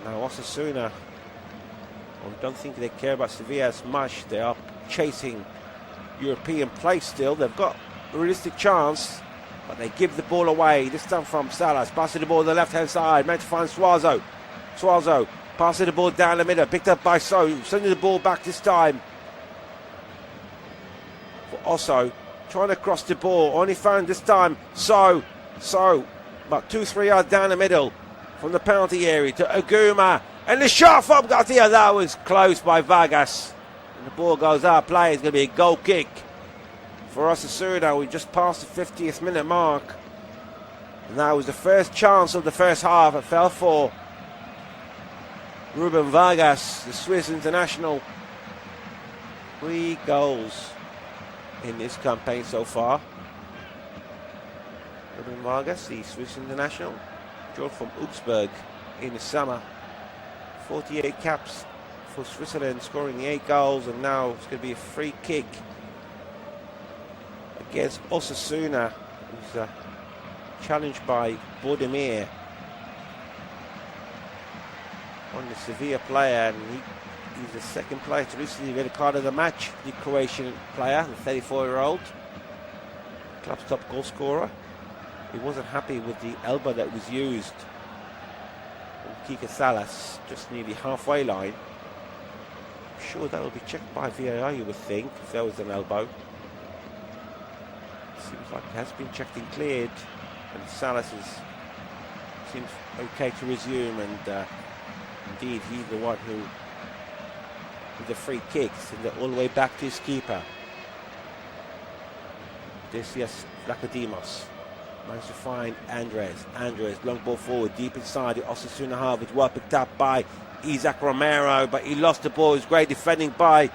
Now Osasuna, I don't think they care about Sevilla as much. They are chasing European place still. They've got a realistic chance, but they give the ball away. This time from Salas, passing the ball on the left-hand side, meant to find Suazo. Suazo passing the ball down the middle, picked up by So, sending the ball back this time for Osso, trying to cross the ball, only found this time So, about 2-3 yards down the middle from the penalty area to Aguma, and the shot from Garcia, that was close by Vargas, and the ball goes out, play. It's going to be a goal kick for Osasuna. We just passed the 50th minute mark, and that was the first chance of the first half. It fell for Ruben Vargas, the Swiss international. 3 goals in this campaign so far. Ruben Vargas, the Swiss international, joined from Augsburg in the summer. 48 caps for Switzerland, scoring the 8 goals, and now it's going to be a free kick against Osasuna, who's challenged by Bodemir on the Sevilla player, and he's the second player to receive the red card of the match, the Croatian player, the 34-year-old club's top goal scorer. He wasn't happy with the elbow that was used on Kike Salas just near the halfway line. I'm sure that will be checked by VAR, you would think, if there was an elbow. Seems like it has been checked and cleared, and Salas seems okay to resume, and indeed he's the one who with the free kicks, and all the way back to his keeper. Decius Lacodimos managed to find Andres, long ball forward, deep inside the Osasuna half. It's well picked up by Isaac Romero, but he lost the ball. It was great defending by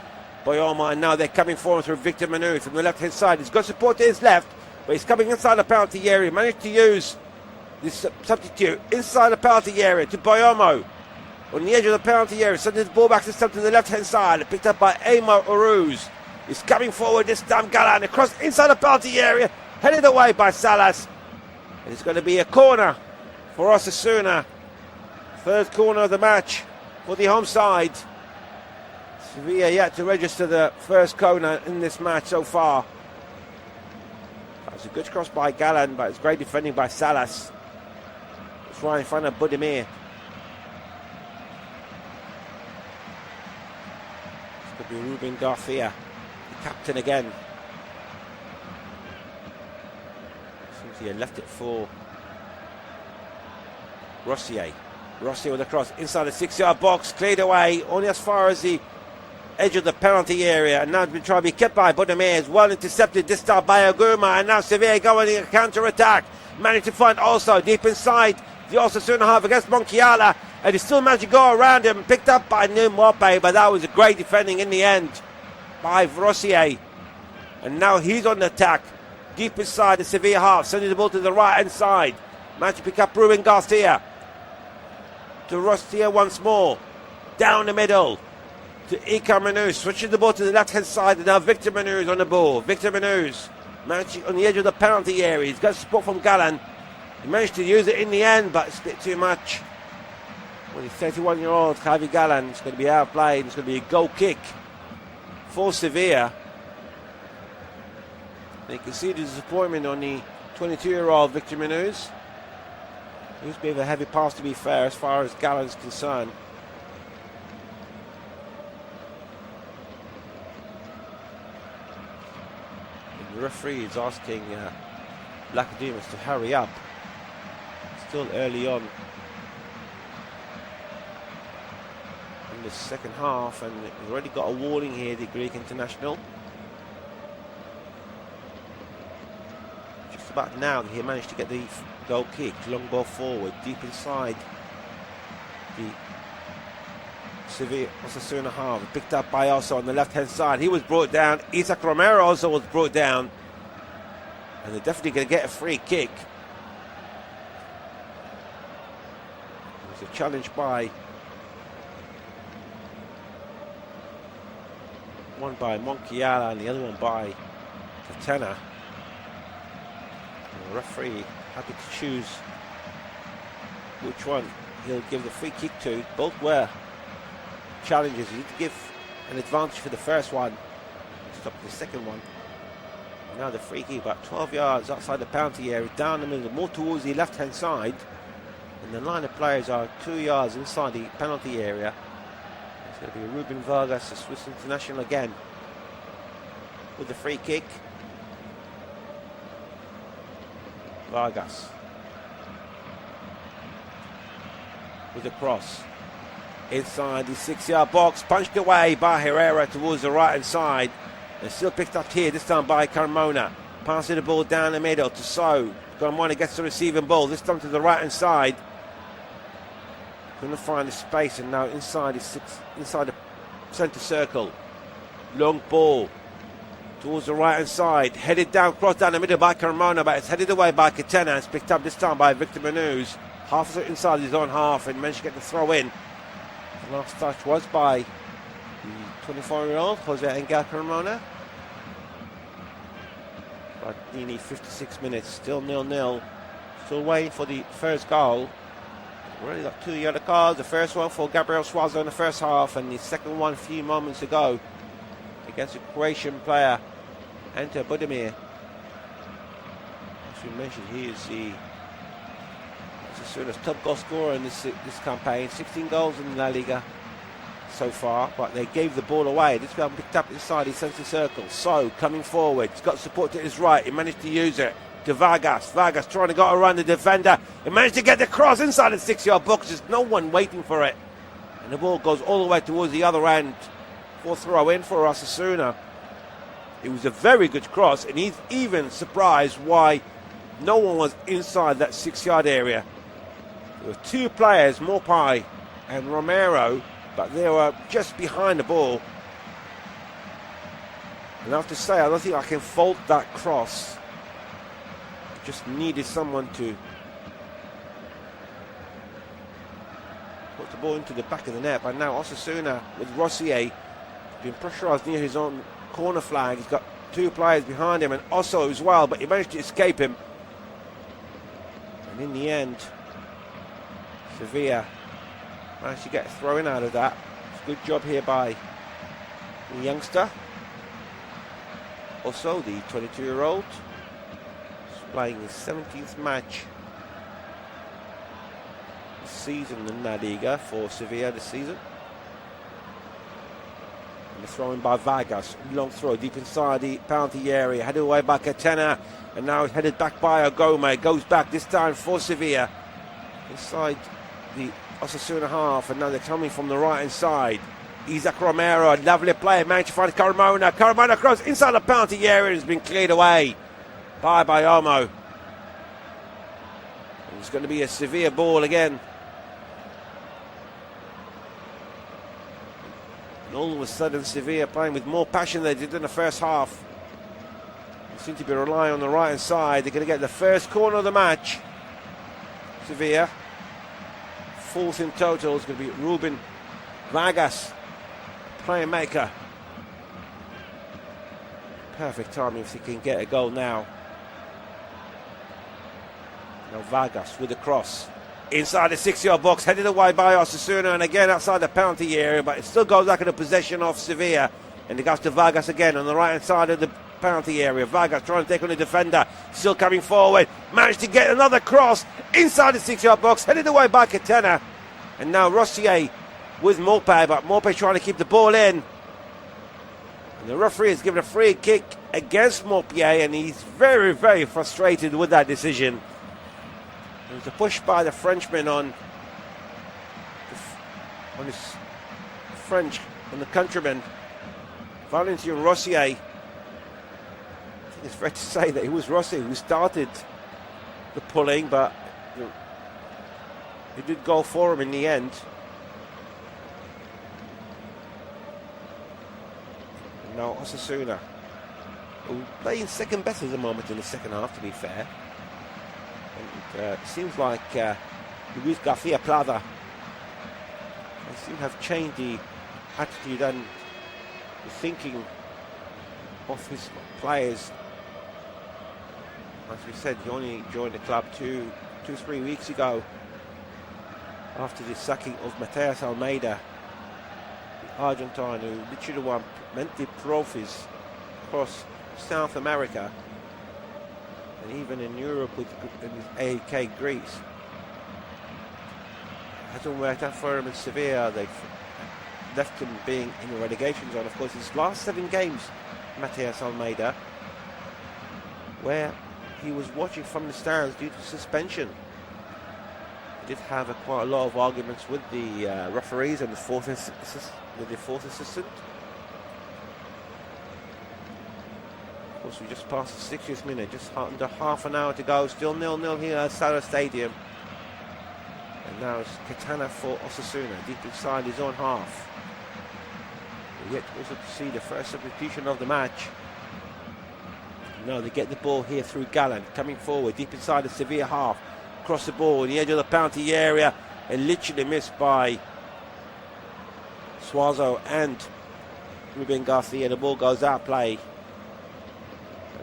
Boyoma, and now they're coming forward through Victor Manu from the left-hand side. He's got support to his left, but he's coming inside the penalty area. Managed to use this substitute inside the penalty area to Boyomo on the edge of the penalty area, sending the ball back to the left-hand side, picked up by Amo Uruz. He's coming forward this time, Galan, across inside the penalty area, headed away by Salas. And it's going to be a corner for Osasuna. 3rd corner of the match for the home side. Sevilla yet to register the first corner in this match so far. That was a good cross by Galan, but it's great defending by Salas. It's right in front of Budimir. It's going to be Ruben Garcia, the captain again. Seems he had left it for Rossier. Rossier with a cross inside the 6-yard box, cleared away only as far as the edge of the penalty area, and now it's been trying to be kept by Budimir. Is well intercepted this time by Aguma, and now Sevilla going in a counter-attack. Managed to find also deep inside the Osasuna half against Monchiala, and he still managed to go around him, picked up by Numope, but that was a great defending in the end by Rossier. And now he's on the attack deep inside the Sevilla half, sending the ball to the right-hand side. Managed to pick up Ruben Garcia. To Rossier once more. Down the middle to Iker Manus, switching the ball to the left-hand side, and now Victor Manus on the ball. Victor Manus managed on the edge of the penalty area. He's got support from Galan. He managed to use it in the end, but it's a bit too much. Well, the 31-year-old Javi Galan is going to be outplayed. It's going to be a goal kick for Sevilla. They can see the disappointment on the 22-year-old Victor Manus. It was a bit of a heavy pass, to be fair, as far as Galan's concerned. And the referee is asking Lacodimos to hurry up. Still early on in the second half, and we've already got a warning here, the Greek international. Just about now that he managed to get the goal kick, long ball forward, deep inside the Sevilla Osasuna half, picked up by also on the left-hand side. He was brought down. Isaac Romero also was brought down, and they're definitely going to get a free kick. It was a challenge by one by Monchiala and the other one by Catena. The referee happy to choose which one he'll give the free kick to. Both were challenges. He did give an advantage for the first one, stop the second one. Now the free kick about 12 yards outside the penalty area, down the middle, more towards the left hand side, and the line of players are 2 yards inside the penalty area. It's going to be Ruben Vargas, the Swiss international, again with the free kick. Vargas with the cross inside the 6-yard box, punched away by Herrera towards the right hand side, and still picked up here, this time by Carmona. Passing the ball down the middle to So. Carmona gets the receiving ball, this time to the right hand side. Couldn't find the space, and now inside the centre circle. Long ball towards the right hand side, headed down, cross down the middle by Carmona, but it's headed away by Catena. It's picked up this time by Victor Manuz. Half inside his own half and managed to get the throw in. The last touch was by the 24-year-old Jose Angel Carmona. But nearly 56 minutes, still 0-0. Still waiting for the first goal. Already got 2 yellow cards. The first one for Gabriel Suazo in the first half, and the second one a few moments ago against a Croatian player, Ante Budimir. As we mentioned, he is the Osasuna's top goal scorer in this campaign. 16 goals in La Liga so far, but they gave the ball away. This one picked up inside his centre circle. So coming forward, he's got support to his right. He managed to use it to Vargas. Vargas trying to go around the defender. He managed to get the cross inside the 6-yard box. There's no one waiting for it, and the ball goes all the way towards the other end for throw in for Osasuna. It was a very good cross, and he's even surprised why no one was inside that 6-yard area. There were two players, Morpai and Romero, but they were just behind the ball. And I have to say, I don't think I can fault that cross. Just needed someone to put the ball into the back of the net. But now Osasuna with Rossier being pressurised near his own corner flag. He's got two players behind him, and Osso as well, but he managed to escape him. And in the end, Sevilla managed to get a throw in out of that. It's a good job here by the youngster. Also, the 22-year-old playing his 17th match this season in La Liga for Sevilla this season. And the throw in by Vargas, long throw deep inside the penalty area, headed away by Catena, and now it's headed back by Ogome. Goes back this time for Sevilla inside the Osasuna half, and now they're coming from the right hand side. Isaac Romero, a lovely play, managed to find Carmona. Carmona cross inside the penalty area, has been cleared away by Omo. It's going to be a Sevilla ball again. And all of a sudden, Sevilla playing with more passion than they did in the first half. They seem to be relying on the right hand side. They're going to get the first corner of the match. Sevilla. Fourth in total is going to be Ruben Vargas, playmaker. Perfect timing if he can get a goal now. Now Vargas with the cross inside the 6-yard box, headed away by Osasuna, and again outside the penalty area, but it still goes back in the possession of Sevilla, and it goes to Vargas again on the right hand side of the penalty area. Vargas trying to take on the defender, still coming forward, managed to get another cross inside the 6-yard box, headed away by Catena, and now Rossier with Morpay, but Morpay trying to keep the ball in, and the referee has given a free kick against Morpay, and he's very, very frustrated with that decision. There was a push by the Frenchman on the countryman, Valentin Rossier. I think it's fair to say that it was Rossier who started the pulling, but it did go for him in the end. And now Osasuna, who playing second best at the moment in the second half, to be fair. And it seems like Luis Garcia Plata, they seem to have changed the attitude and the thinking of his players. As we said, he only joined the club 2-3 weeks ago after the sacking of Mateus Almeida, the Argentine who literally won many trophies across South America and even in Europe with AEK Greece. Hasn't worked out for him in Sevilla. They've left him being in the relegation zone. Of course, his last 7 games, Mateus Almeida, where he was watching from the stands due to suspension. He did have quite a lot of arguments with the referees and the fourth assistant. Of course, we just passed the 60th minute, just under half an hour to go. Still 0-0 here at Sada Stadium. And now it's Katana for Osasuna, deep inside his own half. We yet also to see the first substitution of the match. No, they get the ball here through Gallen, coming forward, deep inside the Sevilla half. Across the ball, the edge of the penalty area, and literally missed by Suazo and Ruben Garcia. The ball goes out of play.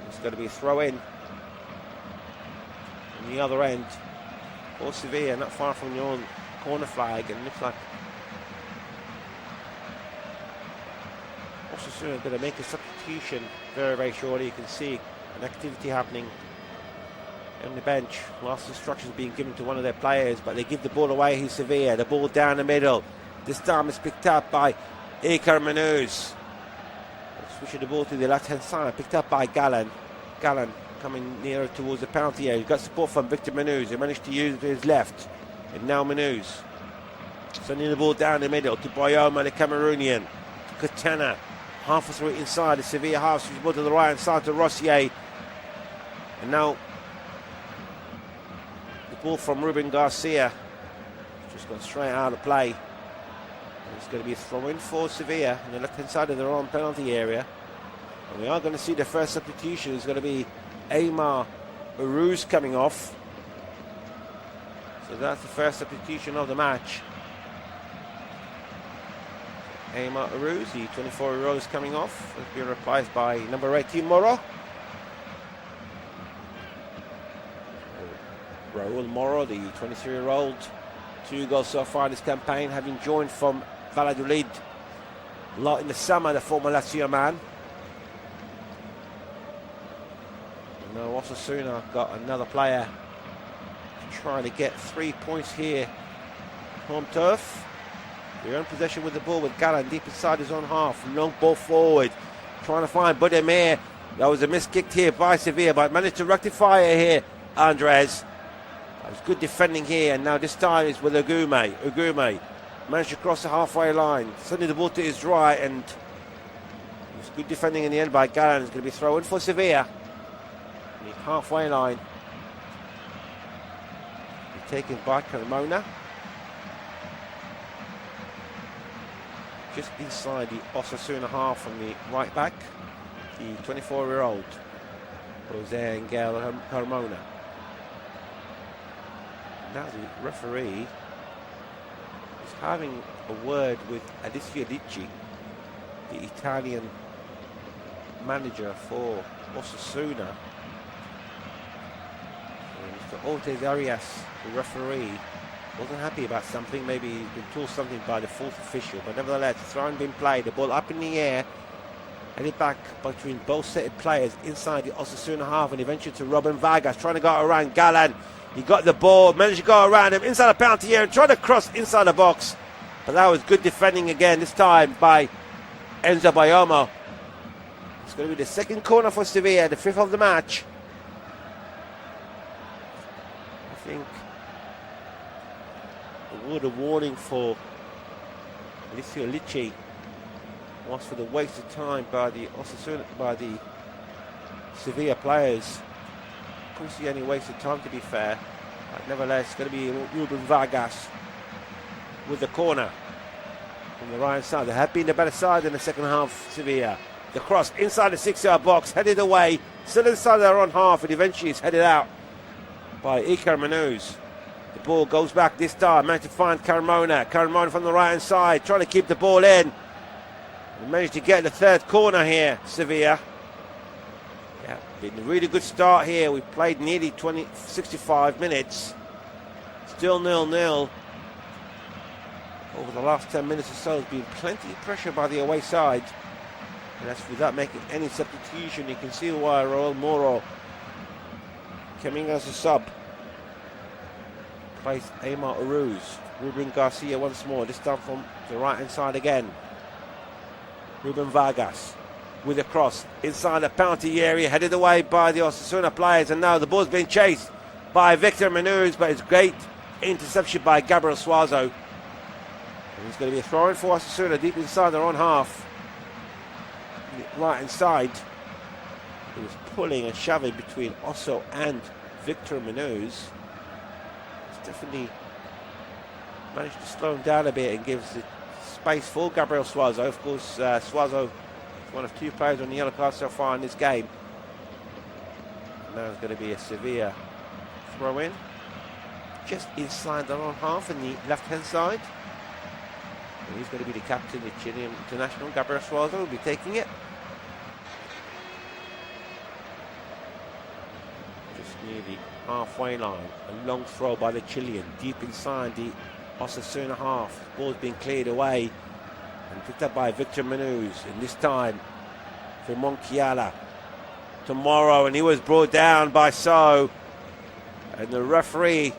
It's going to be a throw in. On the other end, for Sevilla, not far from your own corner flag, and looks like Osasuna are going to make a substitution very, very shortly. You can see an activity happening on the bench. Last instructions being given to one of their players, but they give the ball away. He's Sevilla. The ball down the middle. This time it's picked up by Iker Manuz. Switching the ball to the left-hand side, picked up by Gallen. Gallen coming nearer towards the penalty area. He's got support from Victor Manuz. He managed to use it to his left. And now Manuz sending the ball down the middle to Boyoma, the Cameroonian. To Katana. Half through it inside the Sevilla half. Switch the ball to the right-hand side to Rossier. And now the ball from Ruben Garcia. Just gone straight out of play. It's going to be a throw-in for Sevilla on the left-hand side of their own penalty area. And we are going to see the first substitution. It's going to be Aymar Aruz coming off. So that's the first substitution of the match. Aymar Aruz, the 24-year-old, is coming off. It's being replaced by number 18, Moro. Raul Moro, the 23-year-old. 2 goals so far in this campaign, having joined from Valladolid a lot in the summer, the former Lazio man. And now Osasuna got another player trying to get 3 points here. Home turf. They're in possession with the ball with Gallen deep inside his own half. Long ball forward. Trying to find Budimir. That was a miss kicked here by Sevilla, but managed to rectify it here, Andres. It was good defending here, and now this time it's with Ugume. Ugume managed to cross the halfway line, sending the ball to his right, and it was good defending in the end by Gallen. It's going to be thrown for Sevilla. The halfway line. Taken by Carmona. Just inside the Osasuna half from the right back, the 24-year-old Jose Angel Carmona. Now the referee is having a word with Alessio Ricci, the Italian manager for Osasuna. Mr. Ortiz Arias, the referee, wasn't happy about something. Maybe he's been told something by the fourth official, but nevertheless, the throw been played, the ball up in the air, headed back between both set of players inside the Osasuna half, and eventually to Robin Vargas, trying to go around Gallen. He got the ball, managed to go around him inside the penalty area, tried to cross inside the box, but that was good defending again, this time by Enzo Bayomo. It's going to be the second corner for Sevilla, the 5th of the match. I think a word of warning for Alessio Ricci was for the waste of time by the Osasuna, by the Sevilla players. Couldn't see any wasted time, to be fair. But nevertheless, it's going to be Ruben Vargas with the corner from the right side. They have been the better side in the second half, Sevilla. The cross inside the 6-yard box, headed away, still inside their own half, and eventually it's headed out by Iker Manuz. The ball goes back this time, managed to find Carmona. Carmona from the right-hand side, trying to keep the ball in. They managed to get the third corner here, Sevilla. Been a really good start here. We played nearly 65 minutes. Still 0-0. Over the last 10 minutes or so, there's been plenty of pressure by the away side. And that's without making any substitution. You can see why Raul Moro coming as a sub. Plays Aymar Uruz. Ruben Garcia once more, this time from the right hand side again. Ruben Vargas with a cross inside the penalty area, headed away by the Osasuna players, and now the ball's being chased by Victor Menuz, but it's great interception by Gabriel Suazo. And it's going to be a throw-in for Osasuna deep inside their own half. Right hand side. He was pulling and shoving between Osso and Victor Menuz. It's definitely managed to slow him down a bit and gives the space for Gabriel Suazo. Of course, Suazo is one of two players on the yellow card so far in this game. Now it's going to be a Sevilla throw-in. Just inside their own half in the left-hand side. And he's going to be the captain, the Chilean international. Gabriel Suazo will be taking it. Just near the halfway line. A long throw by the Chilean, deep inside the Osasuna half. Ball's being cleared away and picked up by Victor Menuz. And this time for Monchiala tomorrow, and he was brought down by So. And the referee is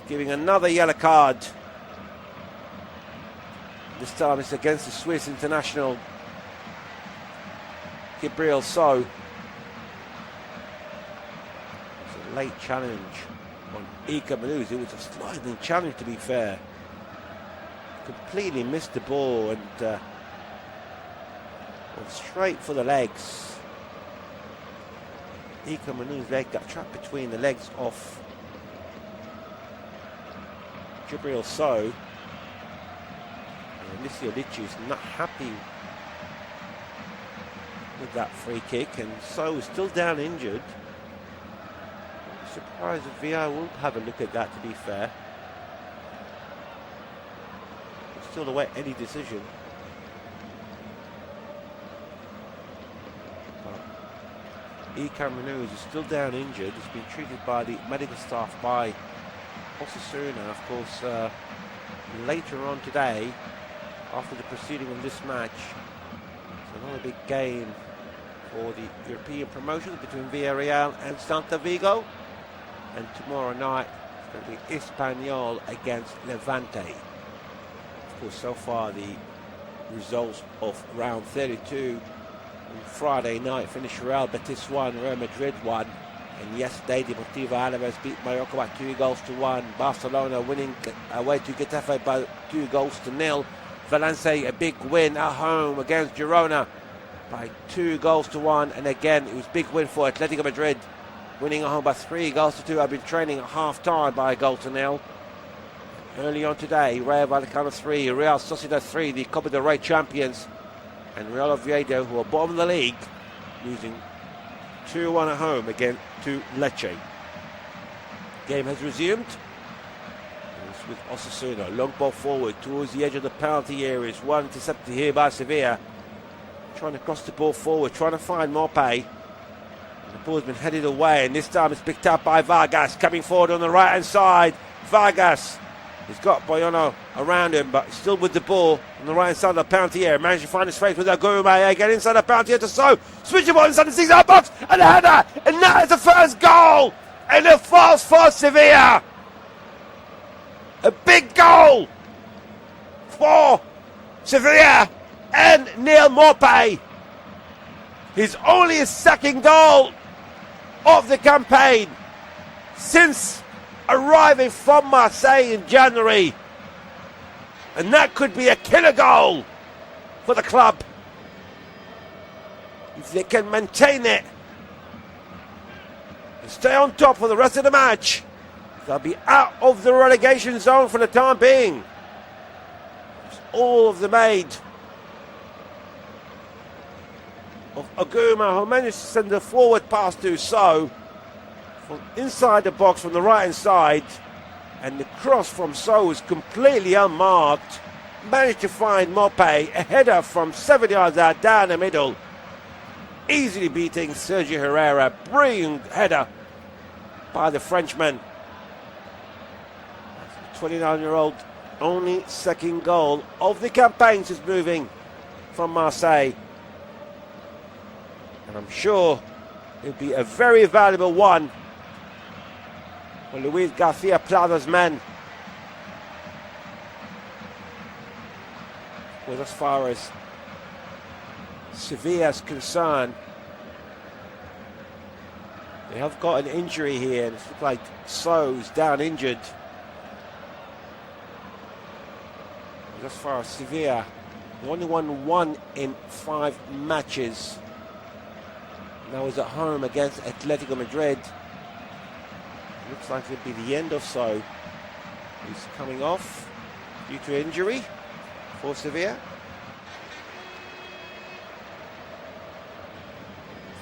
giving another yellow card. This time it's against the Swiss international Gabriel So. It's a late challenge on Ika Menuz. It was a sliding challenge, to be fair. Completely missed the ball and went straight for the legs. Ika Menuz's leg got trapped between the legs of Gabriel So. And Alicia Lici is not happy with that free kick, and So is still down injured. Surprised if VR won't have a look at that, to be fair. We'll still await any decision. Ika Menuz is still down injured. He's been treated by the medical staff by Osasuna. Of course, later on today, after the proceeding of this match, it's another big game for the European promotions between Villarreal and Celta Vigo. And tomorrow night it's going to be Espanyol against Levante. Of course, so far the results of round 32 on Friday night finished Real Betis 1, Real Madrid 1. And yesterday Deportivo Alaves beat Mallorca by 2-1. Barcelona winning away to Getafe by 2-0. Valencia a big win at home against Girona by 2-1. And again it was a big win for Atletico Madrid, winning at home by 3-2. I've been training at half-time by 1-0. Early on today, Rayo Vallecano 3, Real Sociedad 3, the Copa del Rey champions, and Real Oviedo, who are bottom of the league, losing 2-1 at home again to Lecce. Game has resumed. It's with Osasuna. Long ball forward towards the edge of the penalty areas. One intercepted here by Sevilla. Trying to cross the ball forward, trying to find Morpay. The ball's been headed away, and this time it's picked up by Vargas, coming forward on the right-hand side. Vargas has got Boyono around him, but still with the ball on the right-hand side of the penalty area. Managed to find his face with Aguirre. Get inside the penalty area to So. Switch the ball inside the 6-yard box, and a header, and that is the first goal, and a false for Sevilla. A big goal for Sevilla and Neil Morpay. His only his second goal of the campaign since arriving from Marseille in January, and that could be a killer goal for the club if they can maintain it and stay on top for the rest of the match. They'll be out of the relegation zone for the time being. It's all of the aid of Aguma, who managed to send a forward pass to So from inside the box from the right hand side, and the cross from So was completely unmarked. Managed to find Morpay, a header from 7 yards out down the middle. easily beating Sergio Herrera. Brilliant header by the Frenchman. 29-year-old, only second goal of the campaign is moving from Marseille. And I'm sure it'll be a very valuable one for Luis Garcia Plata's men. Well, as far as Sevilla's concerned, they have got an injury here, and it looks like So's down injured. As far as Sevilla, they only won 1 in 5 matches. That was at home against Atletico Madrid. Looks like it'll be the end of So. He's coming off due to injury for Sevilla.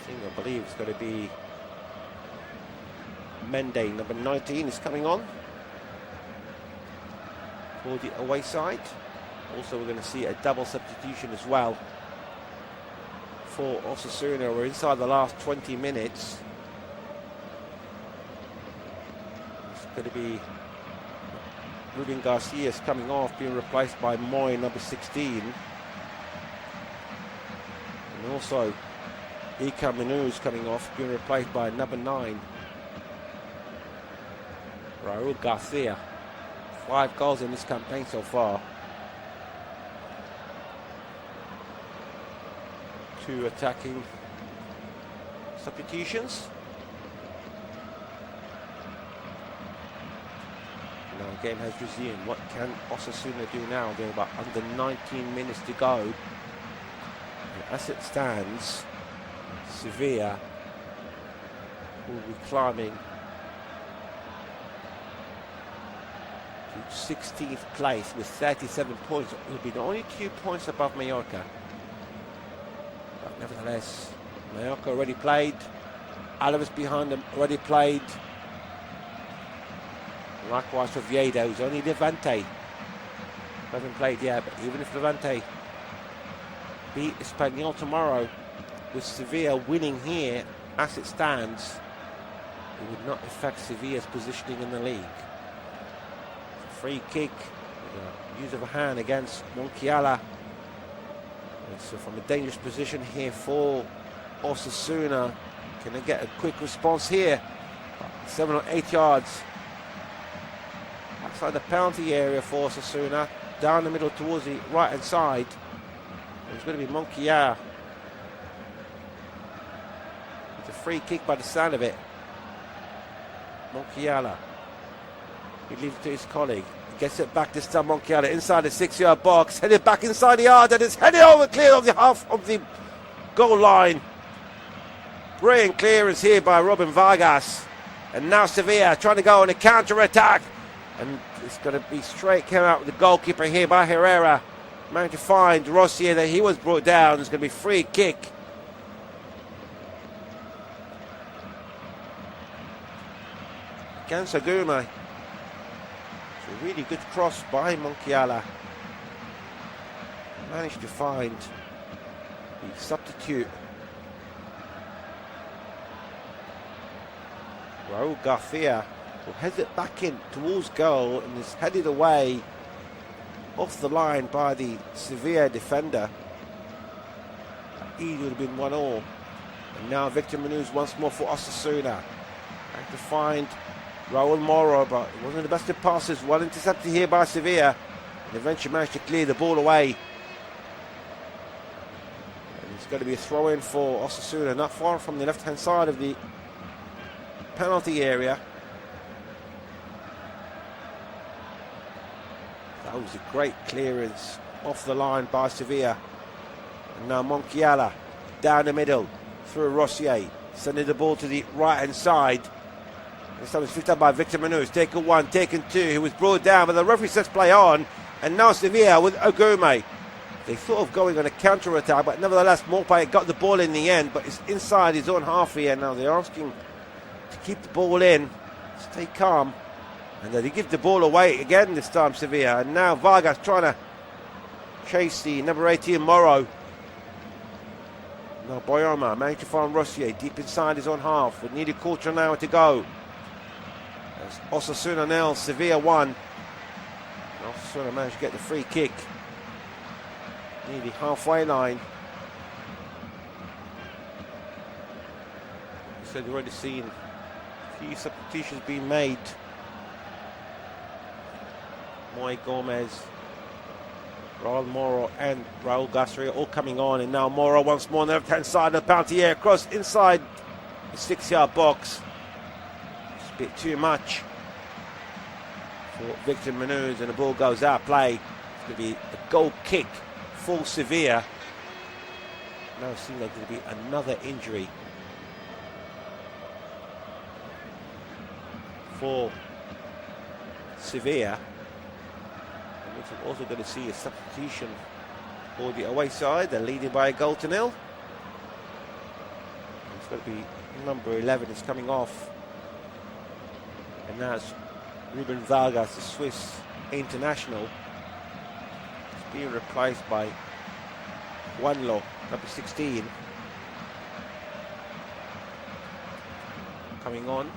I believe it's going to be Mendy, number 19, is coming on for the away side. Also, we're going to see a double substitution as well for Osasuna. We're inside the last 20 minutes. It's going to be Ruben Garcia's coming off, being replaced by Moy, number 16. And also Iker Manuz coming off, being replaced by number 9, Raul Garcia. 5 goals in this campaign so far. 2 attacking substitutions. Now the game has resumed. What can Osasuna do now? They're about under 19 minutes to go. And as it stands, Sevilla will be climbing to 16th place with 37 points. It will be only 2 points above Mallorca. But nevertheless, Mallorca already played. Alaves behind them already played. Likewise for Viedo, who's only Levante. Haven't played yet, but even if Levante beat Espanyol tomorrow, with Sevilla winning here as it stands, it would not affect Sevilla's positioning in the league. Free kick, use of a hand against Monchiala. And so from a dangerous position here for Osasuna. Can they get a quick response here? 7 or 8 yards outside the penalty area for Osasuna. Down the middle towards the right hand side. It's going to be Monchiala. It's a free kick by the sound of it. Monchiala. He leaves it to his colleague. He gets it back this time, Monchiala, inside the 6-yard box. Headed back inside the yard, and it's headed over clear of the half of the goal line. Brilliant clearance here by Robin Vargas. And now Sevilla trying to go on a counter-attack. And it's going to be straight, came out with the goalkeeper here by Herrera. Managed to find Rossier that he was brought down. It's going to be free kick. Against Aguma. It's a really good cross by Monchiala. Managed to find the substitute. Raul Garcia will head it back in towards goal and is headed away off the line by the Sevilla defender. He would have been 1-1. And now Victor Manuz once more for Osasuna. Had to find Raul Moro, but it wasn't the best of passes. Well intercepted here by Sevilla. And eventually managed to clear the ball away. And it's going to be a throw-in for Osasuna, not far from the left-hand side of the penalty area. That was a great clearance off the line by Sevilla. And now Monchiala down the middle through Rossier, sending the ball to the right hand side. This time it's picked up by Victor Manuz. Taken 1, taken 2. He was brought down, but the referee says play on. And now Sevilla with Agume. They thought of going on a counter attack, but nevertheless Morpay got the ball in the end, but it's inside his own half here. Now they're asking to keep the ball in, stay calm, and they give the ball away again this time, Sevilla. And now Vargas trying to chase the number 18 Moro. Now Boyoma managed to find Rossier deep inside his own half with nearly a quarter of an hour to go. As Osasuna 0, Sevilla 1. Osasuna managed to get the free kick. Nearly halfway line. So you've already seen a few substitutions being made. Moy Gomez, Raul Moro and Raul Gasseria all coming on, and now Moro once more on the left hand side of the penalty area, across inside the 6-yard box. It's a bit too much for Victor Munoz, and the ball goes out play. It's going to be a goal kick for Sevilla. Now it seems like there's going to be another injury for Sevilla. We're also going to see a substitution for the away side. They're leading by a goal to nil. It's going to be number 11 is coming off. And now it's Ruben Vargas, the Swiss international. It's being replaced by Juanlo, number 16. Coming on.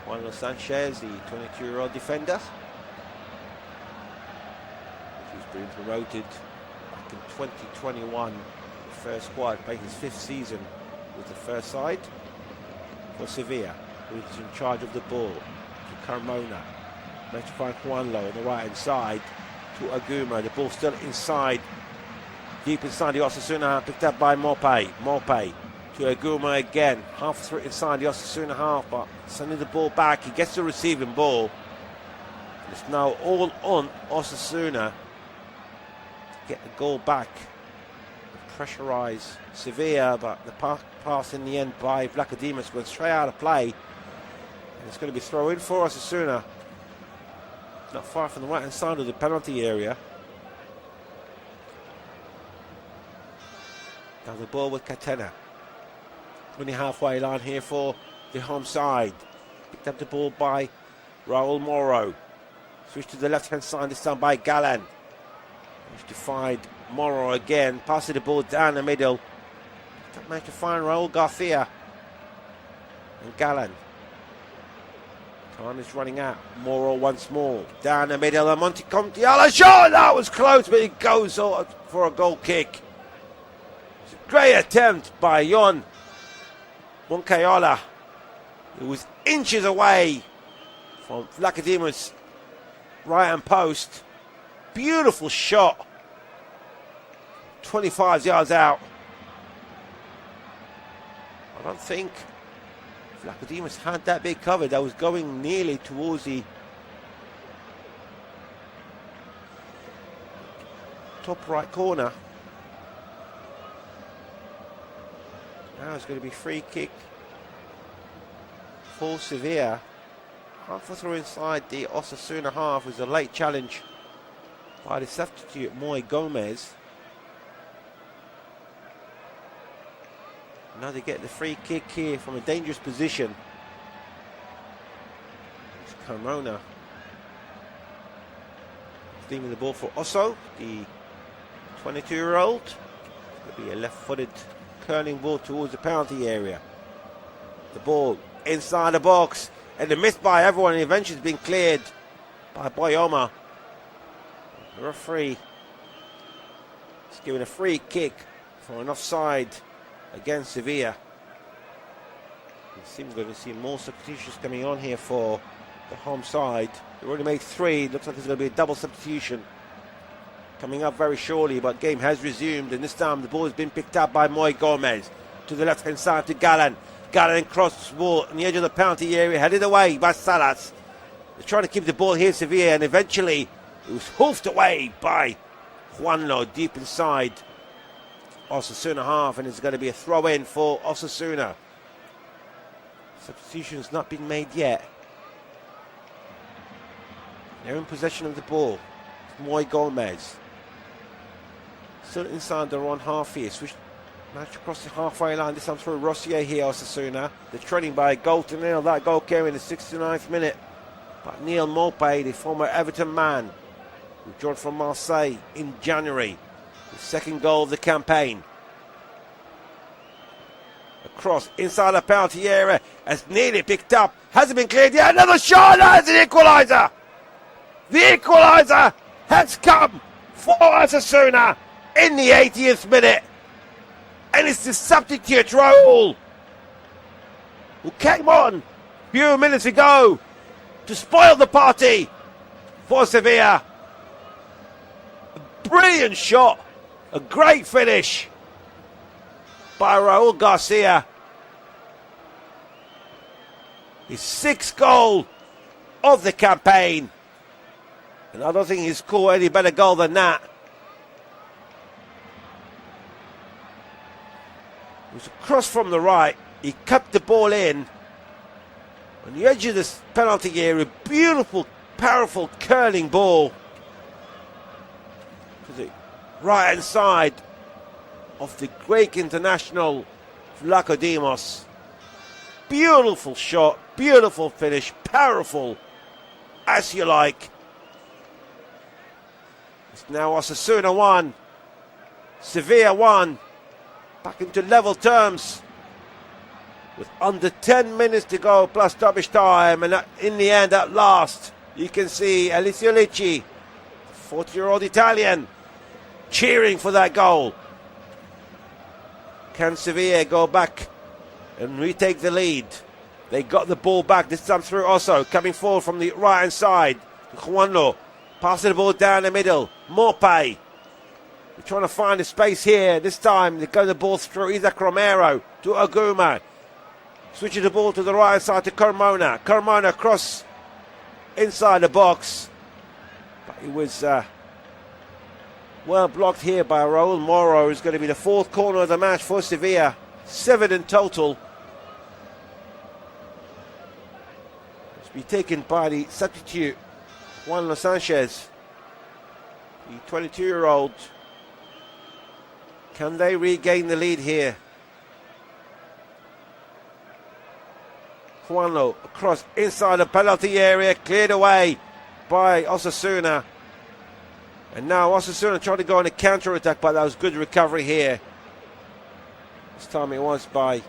Juanlo Sanchez, the 22-year-old defender. Been promoted back in 2021, the first squad, playing his 5th season with the first side for Sevilla, who is in charge of the ball to Carmona. Managed to find Juanlo on the right hand side to Aguma. The ball still inside, deep inside the Osasuna, picked up by Mope. Mope to Aguma again, half through inside the Osasuna half, but sending the ball back. He gets the receiving ball. It's now all on Osasuna. Get the goal back, pressurize Sevilla, but the pass in the end by Vlachodimos went straight out of play, and it's going to be thrown in for Osasuna, not far from the right hand side of the penalty area. Now the ball with Catena, only halfway line here for the home side. Picked up the ball by Raul Moro, switched to the left hand side, this time by Galan. Managed to find Moro again, passing the ball down the middle. Managed to find Raul Garcia and Galan. Time is running out. Moro once more down the middle, and Monte Contiala shot. That was close, but it goes for a goal kick. It's a great attempt by Jon Moncayola. It was inches away from Vlachodimos' right hand post. Beautiful shot, 25 yards out. I don't think Vlachodimos had that big cover. That was going nearly towards the top right corner. Now it's going to be free kick for Sevilla. Halfway through inside the Osasuna half was a late challenge by the substitute Moy Gomez. Now they get the free kick here from a dangerous position. It's Carmona steaming the ball for Osso, the 22-year-old. It's going to be a left-footed curling ball towards the penalty area. The ball inside the box, and the miss by everyone, and eventually it's been cleared by Boyoma. The referee is giving a free kick for an offside against Sevilla. It seems we're going to see more substitutions coming on here for the home side. They've already made 3. Looks like there's going to be a double substitution coming up very shortly, but game has resumed, and this time the ball has been picked up by Moy Gomez to the left hand side to Galan. Galan crossed the ball on the edge of the penalty area, headed away by Salas. They're trying to keep the ball here, Sevilla, and eventually it was hoofed away by Juanlo deep inside Osasuna half, and it's going to be a throw-in for Osasuna. Substitution's not been made yet. They're in possession of the ball. Moy Gomez still inside their own half here. Switch match across the halfway line. This time through Rossier here, Osasuna. They're trailing by a goal to nil. That goal came in the 69th minute. But Neil Maupay, the former Everton man, who joined from Marseille in January, the second goal of the campaign. Across inside the penalty area. Has nearly picked up. Hasn't been cleared yet. Another shot. That's an equaliser. The equaliser has come for Osasuna in the 80th minute. And it's the substitute Raul who came on a few minutes ago to spoil the party for Sevilla. A brilliant shot. A great finish by Raul Garcia. His 6th goal of the campaign. And I don't think he's scored any better goal than that. It was a cross from the right. He cut the ball in. On the edge of this penalty area, beautiful, powerful, curling ball to the right-hand side of the Greek international Vlachodimos. Beautiful shot, beautiful finish, powerful, as you like. It's now Osasuna 1, Sevilla 1, back into level terms with under 10 minutes to go plus stoppage time, and in the end, at last, you can see Alessio Licci, 40-year-old Italian, cheering for that goal. Can Sevilla go back and retake the lead? They got the ball back, this time through Osso, coming forward from the right-hand side. Juanlo, passing the ball down the middle. Morpay, they're trying to find a space here. This time they go the ball through Isaac Romero to Aguma. Switching the ball to the right side to Carmona. Carmona cross inside the box. But it was well blocked here by Raul Moro. It's going to be the 4th corner of the match for Sevilla. 7 in total. It's be taken by the substitute Juan Sanchez, the 22-year-old. Can they regain the lead here? Juanlo across inside the penalty area, cleared away by Osasuna. And now Osasuna trying to go on a counter-attack, but that was good recovery here. This time it was by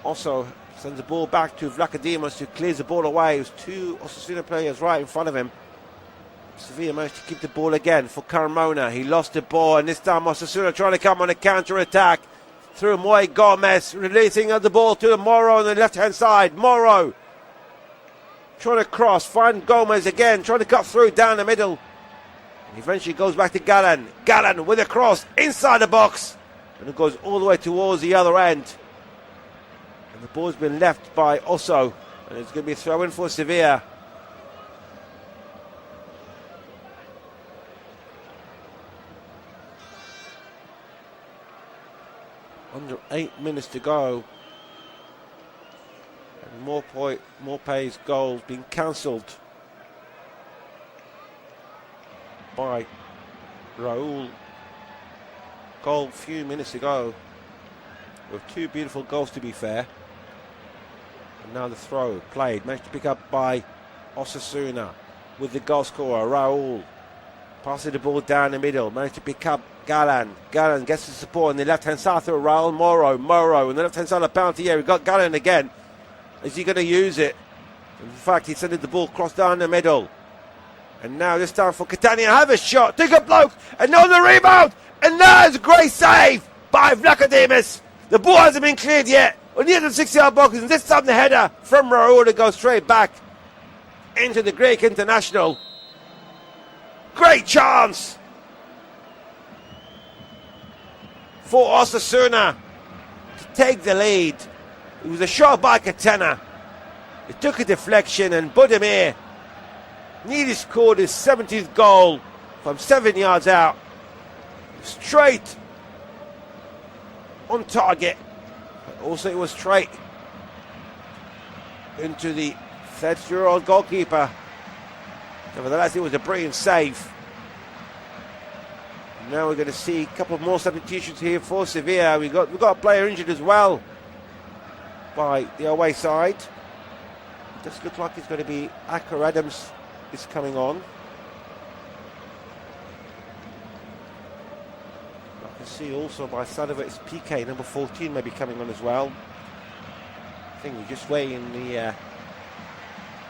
Osso. Sends the ball back to Vlachodimos, who clears the ball away. It was 2 Osasuna players right in front of him. Sevilla managed to keep the ball again for Carmona. He lost the ball, and this time Osasuna trying to come on a counter-attack through Moy Gomez, releasing the ball to Moro on the left-hand side. Moro trying to cross, find Gomez again, trying to cut through down the middle. And eventually goes back to Gallan. Gallan with a cross inside the box. And it goes all the way towards the other end. And the ball's been left by Osso. And it's going to be a throw-in for Sevilla. Under 8 minutes to go. And Morpay's goal being cancelled by Raul. Goal a few minutes ago. With 2 beautiful goals, to be fair. And now the throw played. Managed to pick up by Osasuna with the goal scorer, Raul. Passing the ball down the middle. Managed to pick up Gallan. Gallan gets the support on the left-hand side through Raul Moro. Moro on the left-hand side of the penalty area. We've got Gallan again. Is he going to use it? In fact, he's sending the ball across down the middle. And now this time for Catania. Have a shot. Take a bloke. And now the rebound. And there's a great save by Vlachodimos. The ball hasn't been cleared yet. On the end of the 6-yard box. And this time the header from Raul to go straight back into the Greek international. Great chance for Osasuna to take the lead. It was a shot by Catena. It took a deflection, and Budimir nearly scored his 70th goal from 7 yards out. Straight on target. But also it was straight into the 30-year-old goalkeeper. Nevertheless, it was a brilliant save. Now we're going to see a couple more substitutions here for Sevilla. We've got a player injured as well by the away side. It does look like it's going to be Akar Adams is coming on. Like I see also by side of it is PK, number 14, maybe coming on as well. I think we're just weighing the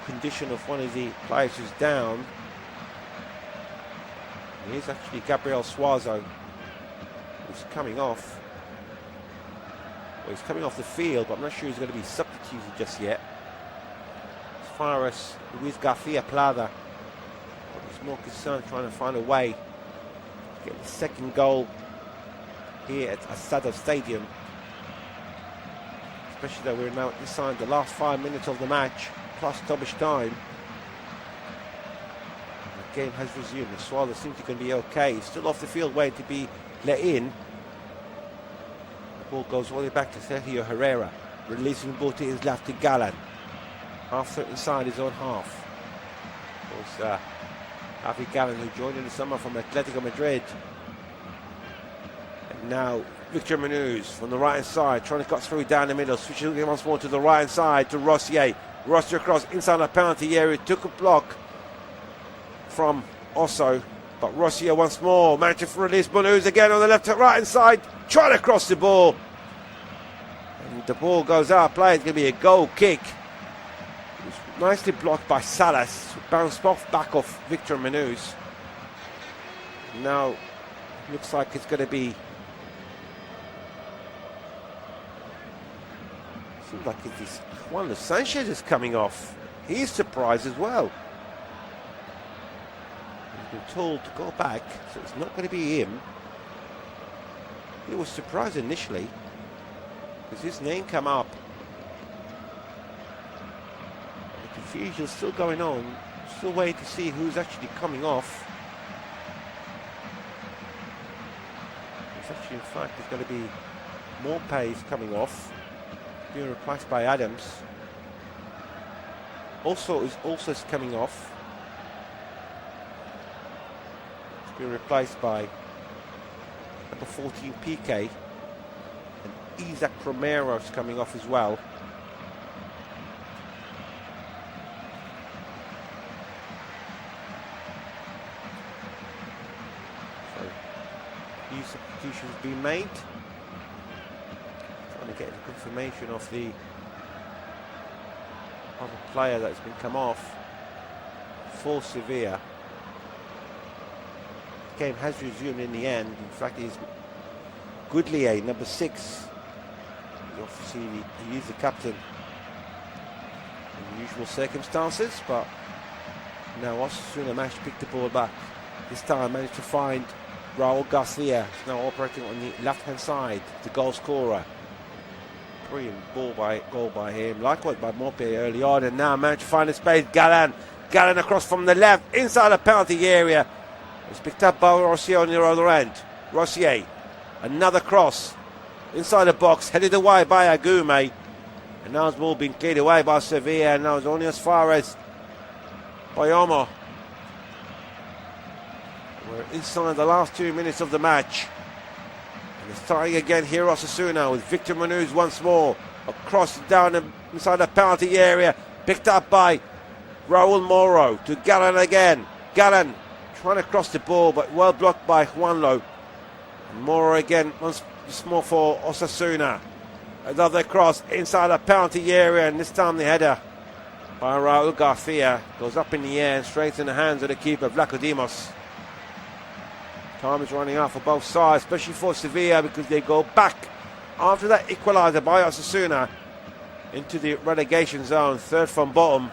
condition of one of the players who's down. Here's actually Gabriel Suazo, who's coming off. Well, he's coming off the field, but I'm not sure he's going to be substituted just yet. As far as Luis Garcia Plata, he's more concerned trying to find a way to get the second goal here at Asada Stadium. Especially though we're now inside the last 5 minutes of the match, plus stoppage time. The game has resumed. The Swallows seem to be okay. He's still off the field waiting to be let in. The ball goes all the way back to Sergio Herrera, releasing the ball to his left to Galan. Half threat inside his own half. Of course, Javi Galan, who joined in the summer from Atletico Madrid. And now Victor Manuz from the right hand side, trying to cut through down the middle, switching once more to the right hand side to Rossier. Rossier across inside the penalty area, took a block from Osso, but Rossier once more managed to release Manuz again on the left right hand side, trying to cross the ball. And the ball goes out, play. It's going to be a goal kick. It was nicely blocked by Salas, bounced back off Victor Manuz. Now looks like it's going to be. Seems like it is Juan Sanchez is coming off. He's surprised as well. He's been told to go back, so it's not going to be him. He was surprised initially because his name came up. The confusion is still going on. Still waiting to see who's actually coming off. It's actually, in fact, there's going to be more pace coming off, being replaced by Adams. Also is coming off. It's being replaced by number 14 PK, and Isaac Romero is coming off as well. So these substitutions being made. Trying to get the confirmation of the other player that's been come off for Sevilla. The game has resumed in the end. In fact, it's Goodlier, number 6. Obviously, he is the captain in the usual circumstances, but now Osasuna managed to pick the ball back. This time managed to find Raul Garcia, who's now operating on the left-hand side, the goal scorer. Brilliant goal by him, likewise by Mope early on, and now managed to find a space. Galan across from the left, inside the penalty area. It's picked up by Rossier on the other end. Rossier, another cross, inside the box, headed away by Agume. And now the ball being cleared away by Sevilla, and now it's only as far as Bayomo. We're inside the last 2 minutes of the match. And it's starting again here, Osasuna, with Victor Manuz once more. Across down inside the penalty area, picked up by Raul Moro to Galan again. Galan trying to cross the ball, but well blocked by Juanlo. Moro again, once more for Osasuna. Another cross inside the penalty area, and this time the header by Raul Garcia goes up in the air and straight in the hands of the keeper, Vlachodimos. Time is running out for both sides, especially for Sevilla, because they go back after that equaliser by Osasuna into the relegation zone, third from bottom.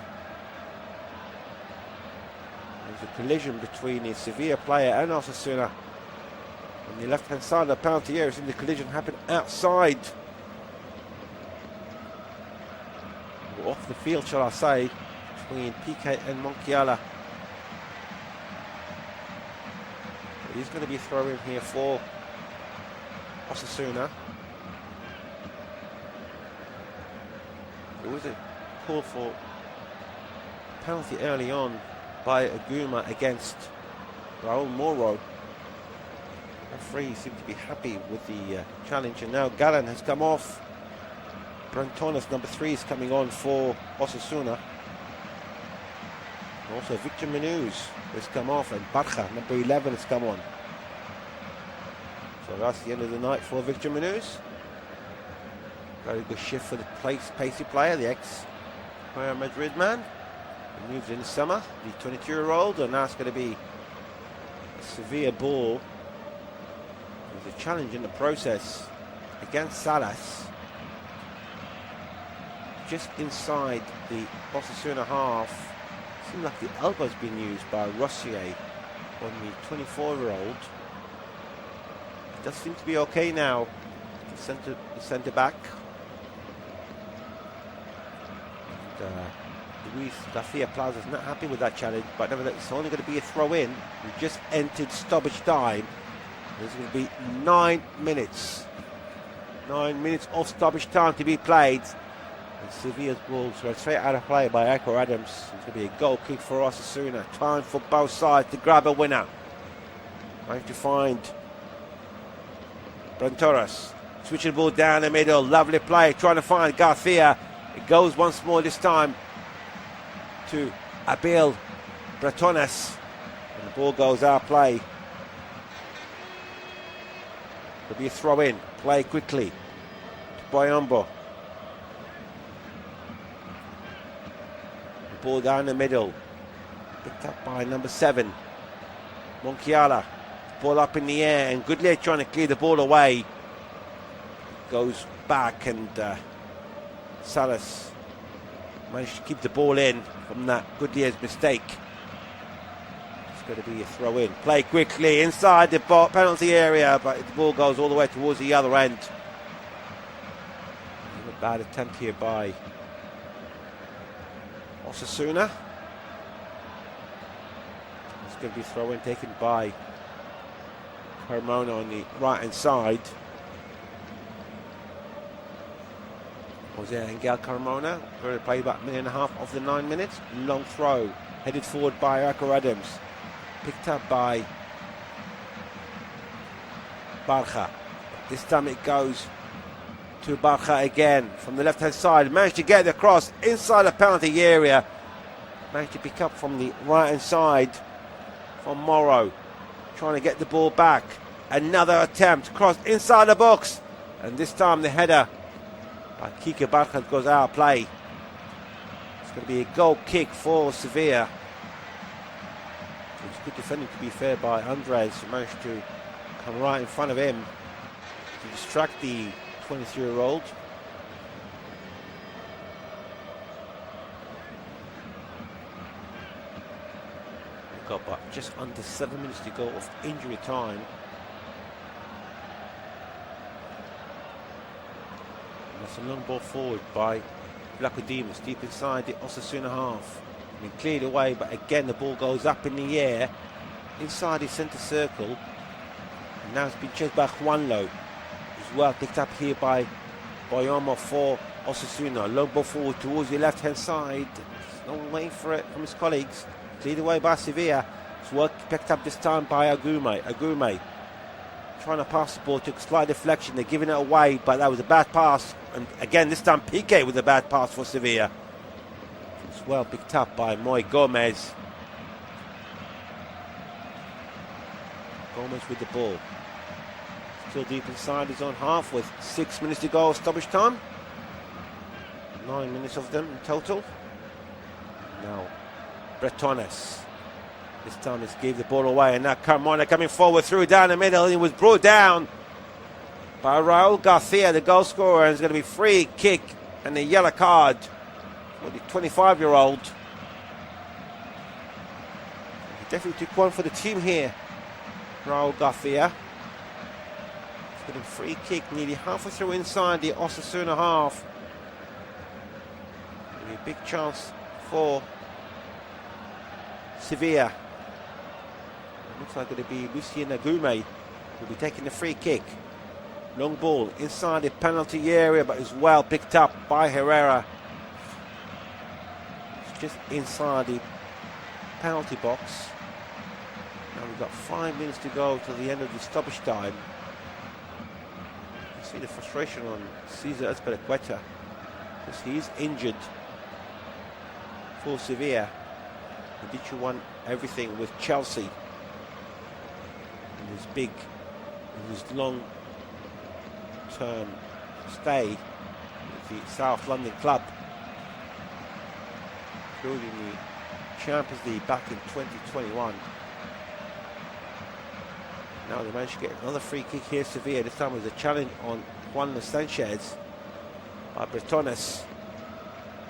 There's a collision between the Sevilla player and Osasuna on the left-hand side of the penalty area. The collision happened outside, or off the field, shall I say, between PK and Monchiala. He's going to be throwing here for Osasuna. There was a call for penalty early on by Aguma against Raul Moro. The referee seemed to be happy with the challenge, and now Galan has come off. Brantonas, number 3, is coming on for Osasuna. Also Victor Manuz has come off, and Barja, number 11, has come on. So that's the end of the night for Victor Munoz. Very good shift for the pacey player, the ex-Real Madrid man. He moved in the summer, the 22-year-old, and now it's going to be a Sevilla ball. There's a challenge in the process against Salas. Just inside the Osasuna half. Seems like the elbow's been used by Rossier on the 24-year-old. It does seem to be okay now. The centre back. Luis Garcia Plaza's not happy with that challenge, but nevertheless it's only going to be a throw-in. We just entered stoppage time. There's going to be 9 minutes. 9 minutes of stoppage time to be played. And Sevilla's ball thrown straight out of play by Echo Adams. It's going to be a goal kick for Osasuna. Time for both sides to grab a winner. Trying to find Brentoras. Switching the ball down the middle. Lovely play. Trying to find Garcia. It goes once more this time to Abel Bretones. And the ball goes out play. There'll be a throw in. Play quickly to Boyombo. The ball down the middle. Picked up by number 7. Monchiala. Ball up in the air, and Goodley trying to clear the ball away. Goes back, and Salas managed to keep the ball in from that Goodlier's mistake. It's going to be a throw in. Play quickly inside the penalty area, but the ball goes all the way towards the other end. A bad attempt here by Osasuna. It's going to be a throw in taken by Carmona on the right hand side. Jose Angel Carmona, who played about a minute and a half of the 9 minutes. Long throw, headed forward by Echo Adams. Picked up by Barja. This time it goes to Barja again from the left hand side. Managed to get across inside the penalty area. Managed to pick up from the right hand side from Morrow. Trying to get the ball back. Another attempt, cross inside the box. And this time the header by Kike Barja goes out of play. It's going to be a goal kick for Sevilla. It's good defending, to be fair, by Andres, who managed to come right in front of him to distract the 23-year-old. We've got about just under 7 minutes to go of injury time. That's a long ball forward by Vlachodimos, deep inside the Osasuna half. Been cleared away, but again the ball goes up in the air inside the centre circle. And now it's been chased by Juanlo. As well picked up here by Boyomo for Osasuna. Long ball forward towards the left hand side. There's no one waiting for it from his colleagues. Cleared away by Sevilla. It's well picked up this time by Agume. Trying to pass the ball, took a slight deflection. They're giving it away, but that was a bad pass. And again, this time Piqué with a bad pass for Sevilla. It's well picked up by Moy Gomez. Gomez with the ball. Still deep inside his own half with 6 minutes to go, stoppage time. 9 minutes of them in total. Now, Bretones. This time he's gave the ball away, and now Carmona coming forward through down the middle. He was brought down by Raul Garcia, the goal scorer, and it's going to be free kick and a yellow card for the 25-year-old. He definitely took one for the team here, Raul Garcia. He's getting free kick nearly halfway through inside the Osasuna half. It'll be a big chance for Sevilla. Looks like it'll be Lucien Agume who'll be taking the free kick. Long ball inside the penalty area, but is well picked up by Herrera. It's just inside the penalty box. Now we've got 5 minutes to go till the end of the stoppage time. You see the frustration on Cesar Azpilicueta because he's injured for Sevilla. Medici won everything with Chelsea. And his big his long-term stay with the South London club, including the Champions League back in 2021. Now they managed to get another free kick here, Sevilla. This time was a challenge on Juan Sanchez by Bretones.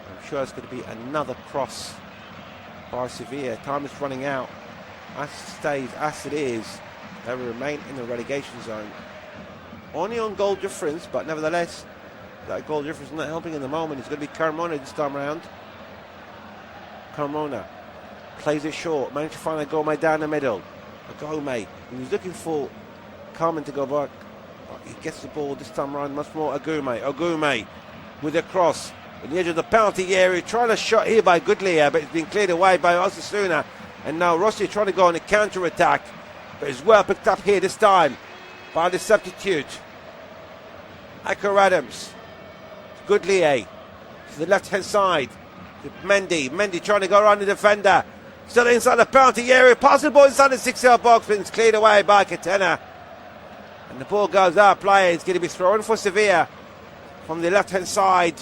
I'm sure it's going to be another cross by Sevilla. Time is running out. As it stays, as it is, they will remain in the relegation zone. Only on goal difference, but nevertheless, that goal difference not helping in the moment. It's going to be Carmona this time around. Carmona plays it short, managed to find a Gomez down the middle. Gomez, he was looking for Carmen to go back, but he gets the ball this time around much more. Ogume with a cross on the edge of the penalty area, trying to shot here by Goodley, but it's been cleared away by Osasuna. And now Rossi trying to go on a counter attack, but it's well picked up here this time by the substitute. Akar Adams, Goodley to the left hand side. Mendy trying to go around the defender. Still inside the penalty area. Passing the ball inside the 6-yard box, but it's cleared away by Catena. And the ball goes out. Player is going to be thrown for Sevilla from the left hand side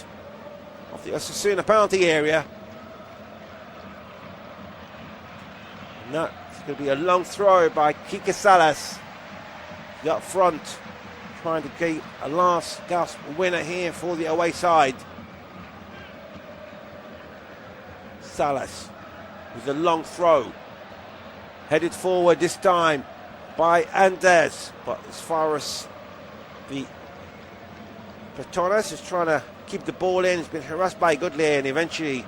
of the Osasuna penalty area. And that's going to be a long throw by Kike Salas. Up front, trying to get a last gasp winner here for the away side. Salas with a long throw, headed forward this time by Andes, but as far as the Bretones is trying to keep the ball in, he's been harassed by Goodley, and eventually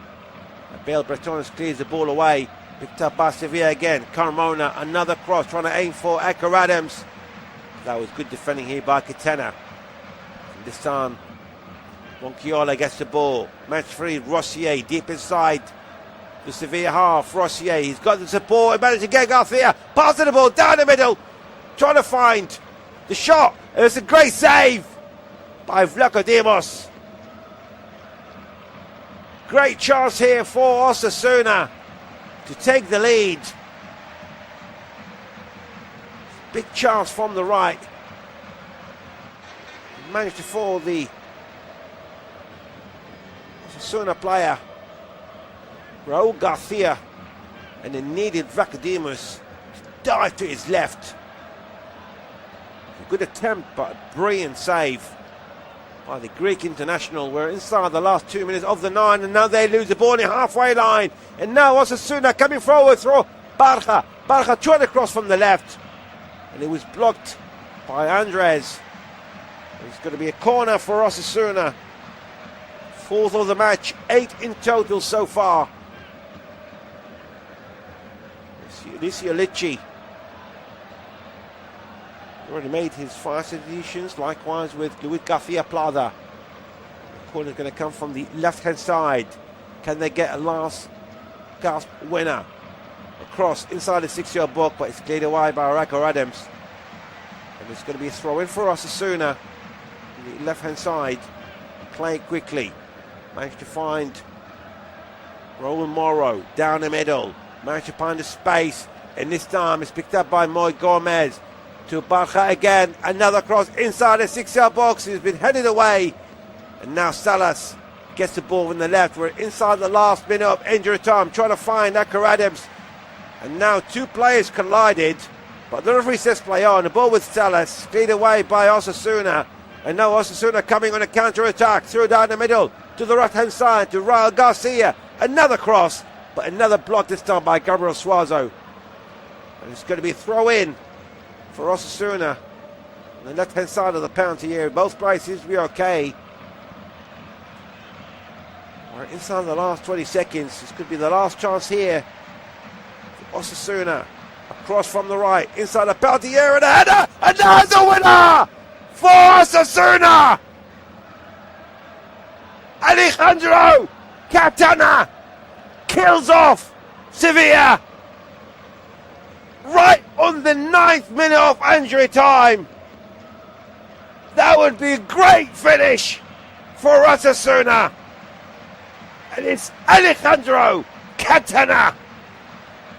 Bale Bretones clears the ball away, picked up by Sevilla again. Carmona, another cross, trying to aim for Akar Adams. That was good defending here by Catena. And this time Bonchiola gets the ball, match free. Rossier deep inside the Sevilla half. Rossier, he's got the support, he managed to get Garcia, passing the ball down the middle, trying to find the shot. It was a great save by Vlachodimos. Great chance here for Osasuna to take the lead. Big chance from the right. Managed to fall the Osasuna player Raul Garcia, and then needed Vlachodimos to dive to his left. A good attempt, but a brilliant save by the Greek international. We're inside the last 2 minutes of the 9, and now they lose the ball in the halfway line. And now Osasuna coming forward through Barja. Barja trying to cross from the left, and it was blocked by Andres. It's going to be a corner for Osasuna. Fourth of the match, 8 in total so far. Alicia Licci already made his fast additions, likewise with Luis Garcia Plata. The corner is going to come from the left hand side. Can they get a last gasp winner? Across inside the 6-yard box, but it's cleared away by Akar Adams. And it's going to be a throw in for Osasuna on the left hand side. Play it quickly. Managed to find Roland Morrow down the middle. Managed to find the space, and this time it's picked up by Moy Gomez to Barja again. Another cross inside the 6-yard box. He's been headed away, and now Salas gets the ball from the left. We're inside the last minute of injury time, trying to find Akar Adams, and now two players collided, but the referee says play on. The ball with Salas, cleared away by Osasuna, and now Osasuna coming on a counter attack through down the middle to the right hand side to Raul Garcia. Another cross, but another block this time by Gabriel Suazo. And it's going to be a throw in for Osasuna on the left hand side of the penalty area. Both players seem to be okay. We're inside the last 20 seconds. This could be the last chance here for Osasuna. A cross from the right inside the penalty area, and a header, and there's a winner for Osasuna. Alejandro Catena kills off Sevilla right on the 9th minute of injury time. That would be a great finish for Osasuna. And it's Alejandro Catena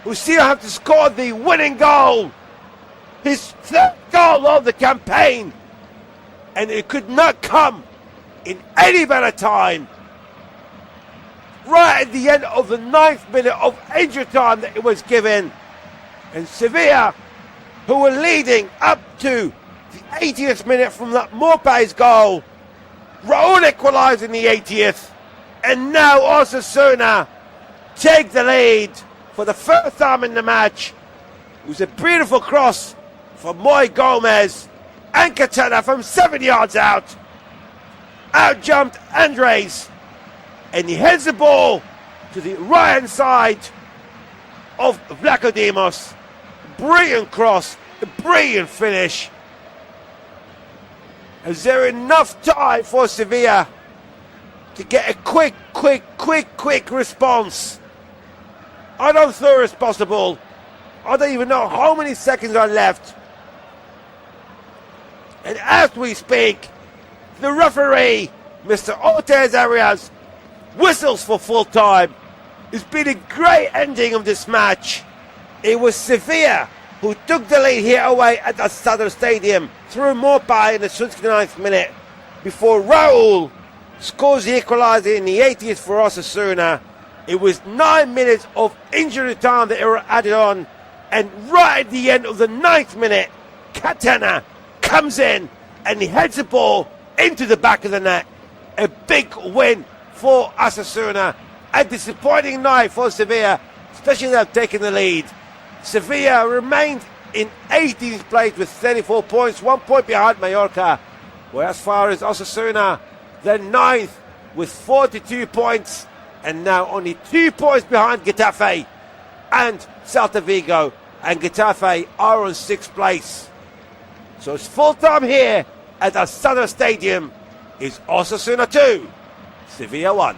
who still have to score the winning goal his third goal of the campaign, and it could not come in any better time. Right at the end of the 9th minute of injury time that it was given, and Sevilla, who were leading up to the 80th minute from that Morpé's goal, Raúl equalised in the 80th, and now Osasuna take the lead for the first time in the match. It was a beautiful cross from Moy Gomez, and Katana from 7 yards out. Out jumped Andres, and he heads the ball to the right hand side of Vlachodimos. Brilliant cross, a brilliant finish. Is there enough time for Sevilla to get a quick response? I don't think it's possible. I don't even know how many seconds are left. And as we speak, the referee, Mr. Ortiz Arias, whistles for full time. It's been a great ending of this match. It was Sevilla who took the lead here away at the Southern Stadium through Morpé in the 29th minute before Raúl scores the equaliser in the 80th for Osasuna. It was 9 minutes of injury time that were added on, and right at the end of the 9th minute, Katana comes in and he heads the ball into the back of the net. A big win for Osasuna. A disappointing night for Sevilla, especially they've taken the lead. Sevilla remained in 18th place with 34 points, 1 point behind Mallorca. Well, as far as Osasuna, they're 9th with 42 points, and now only 2 points behind Getafe and Celta Vigo, and Getafe are on 6th place. So it's full time here at the Southern Stadium. Is Osasuna 2, Sevilla 1.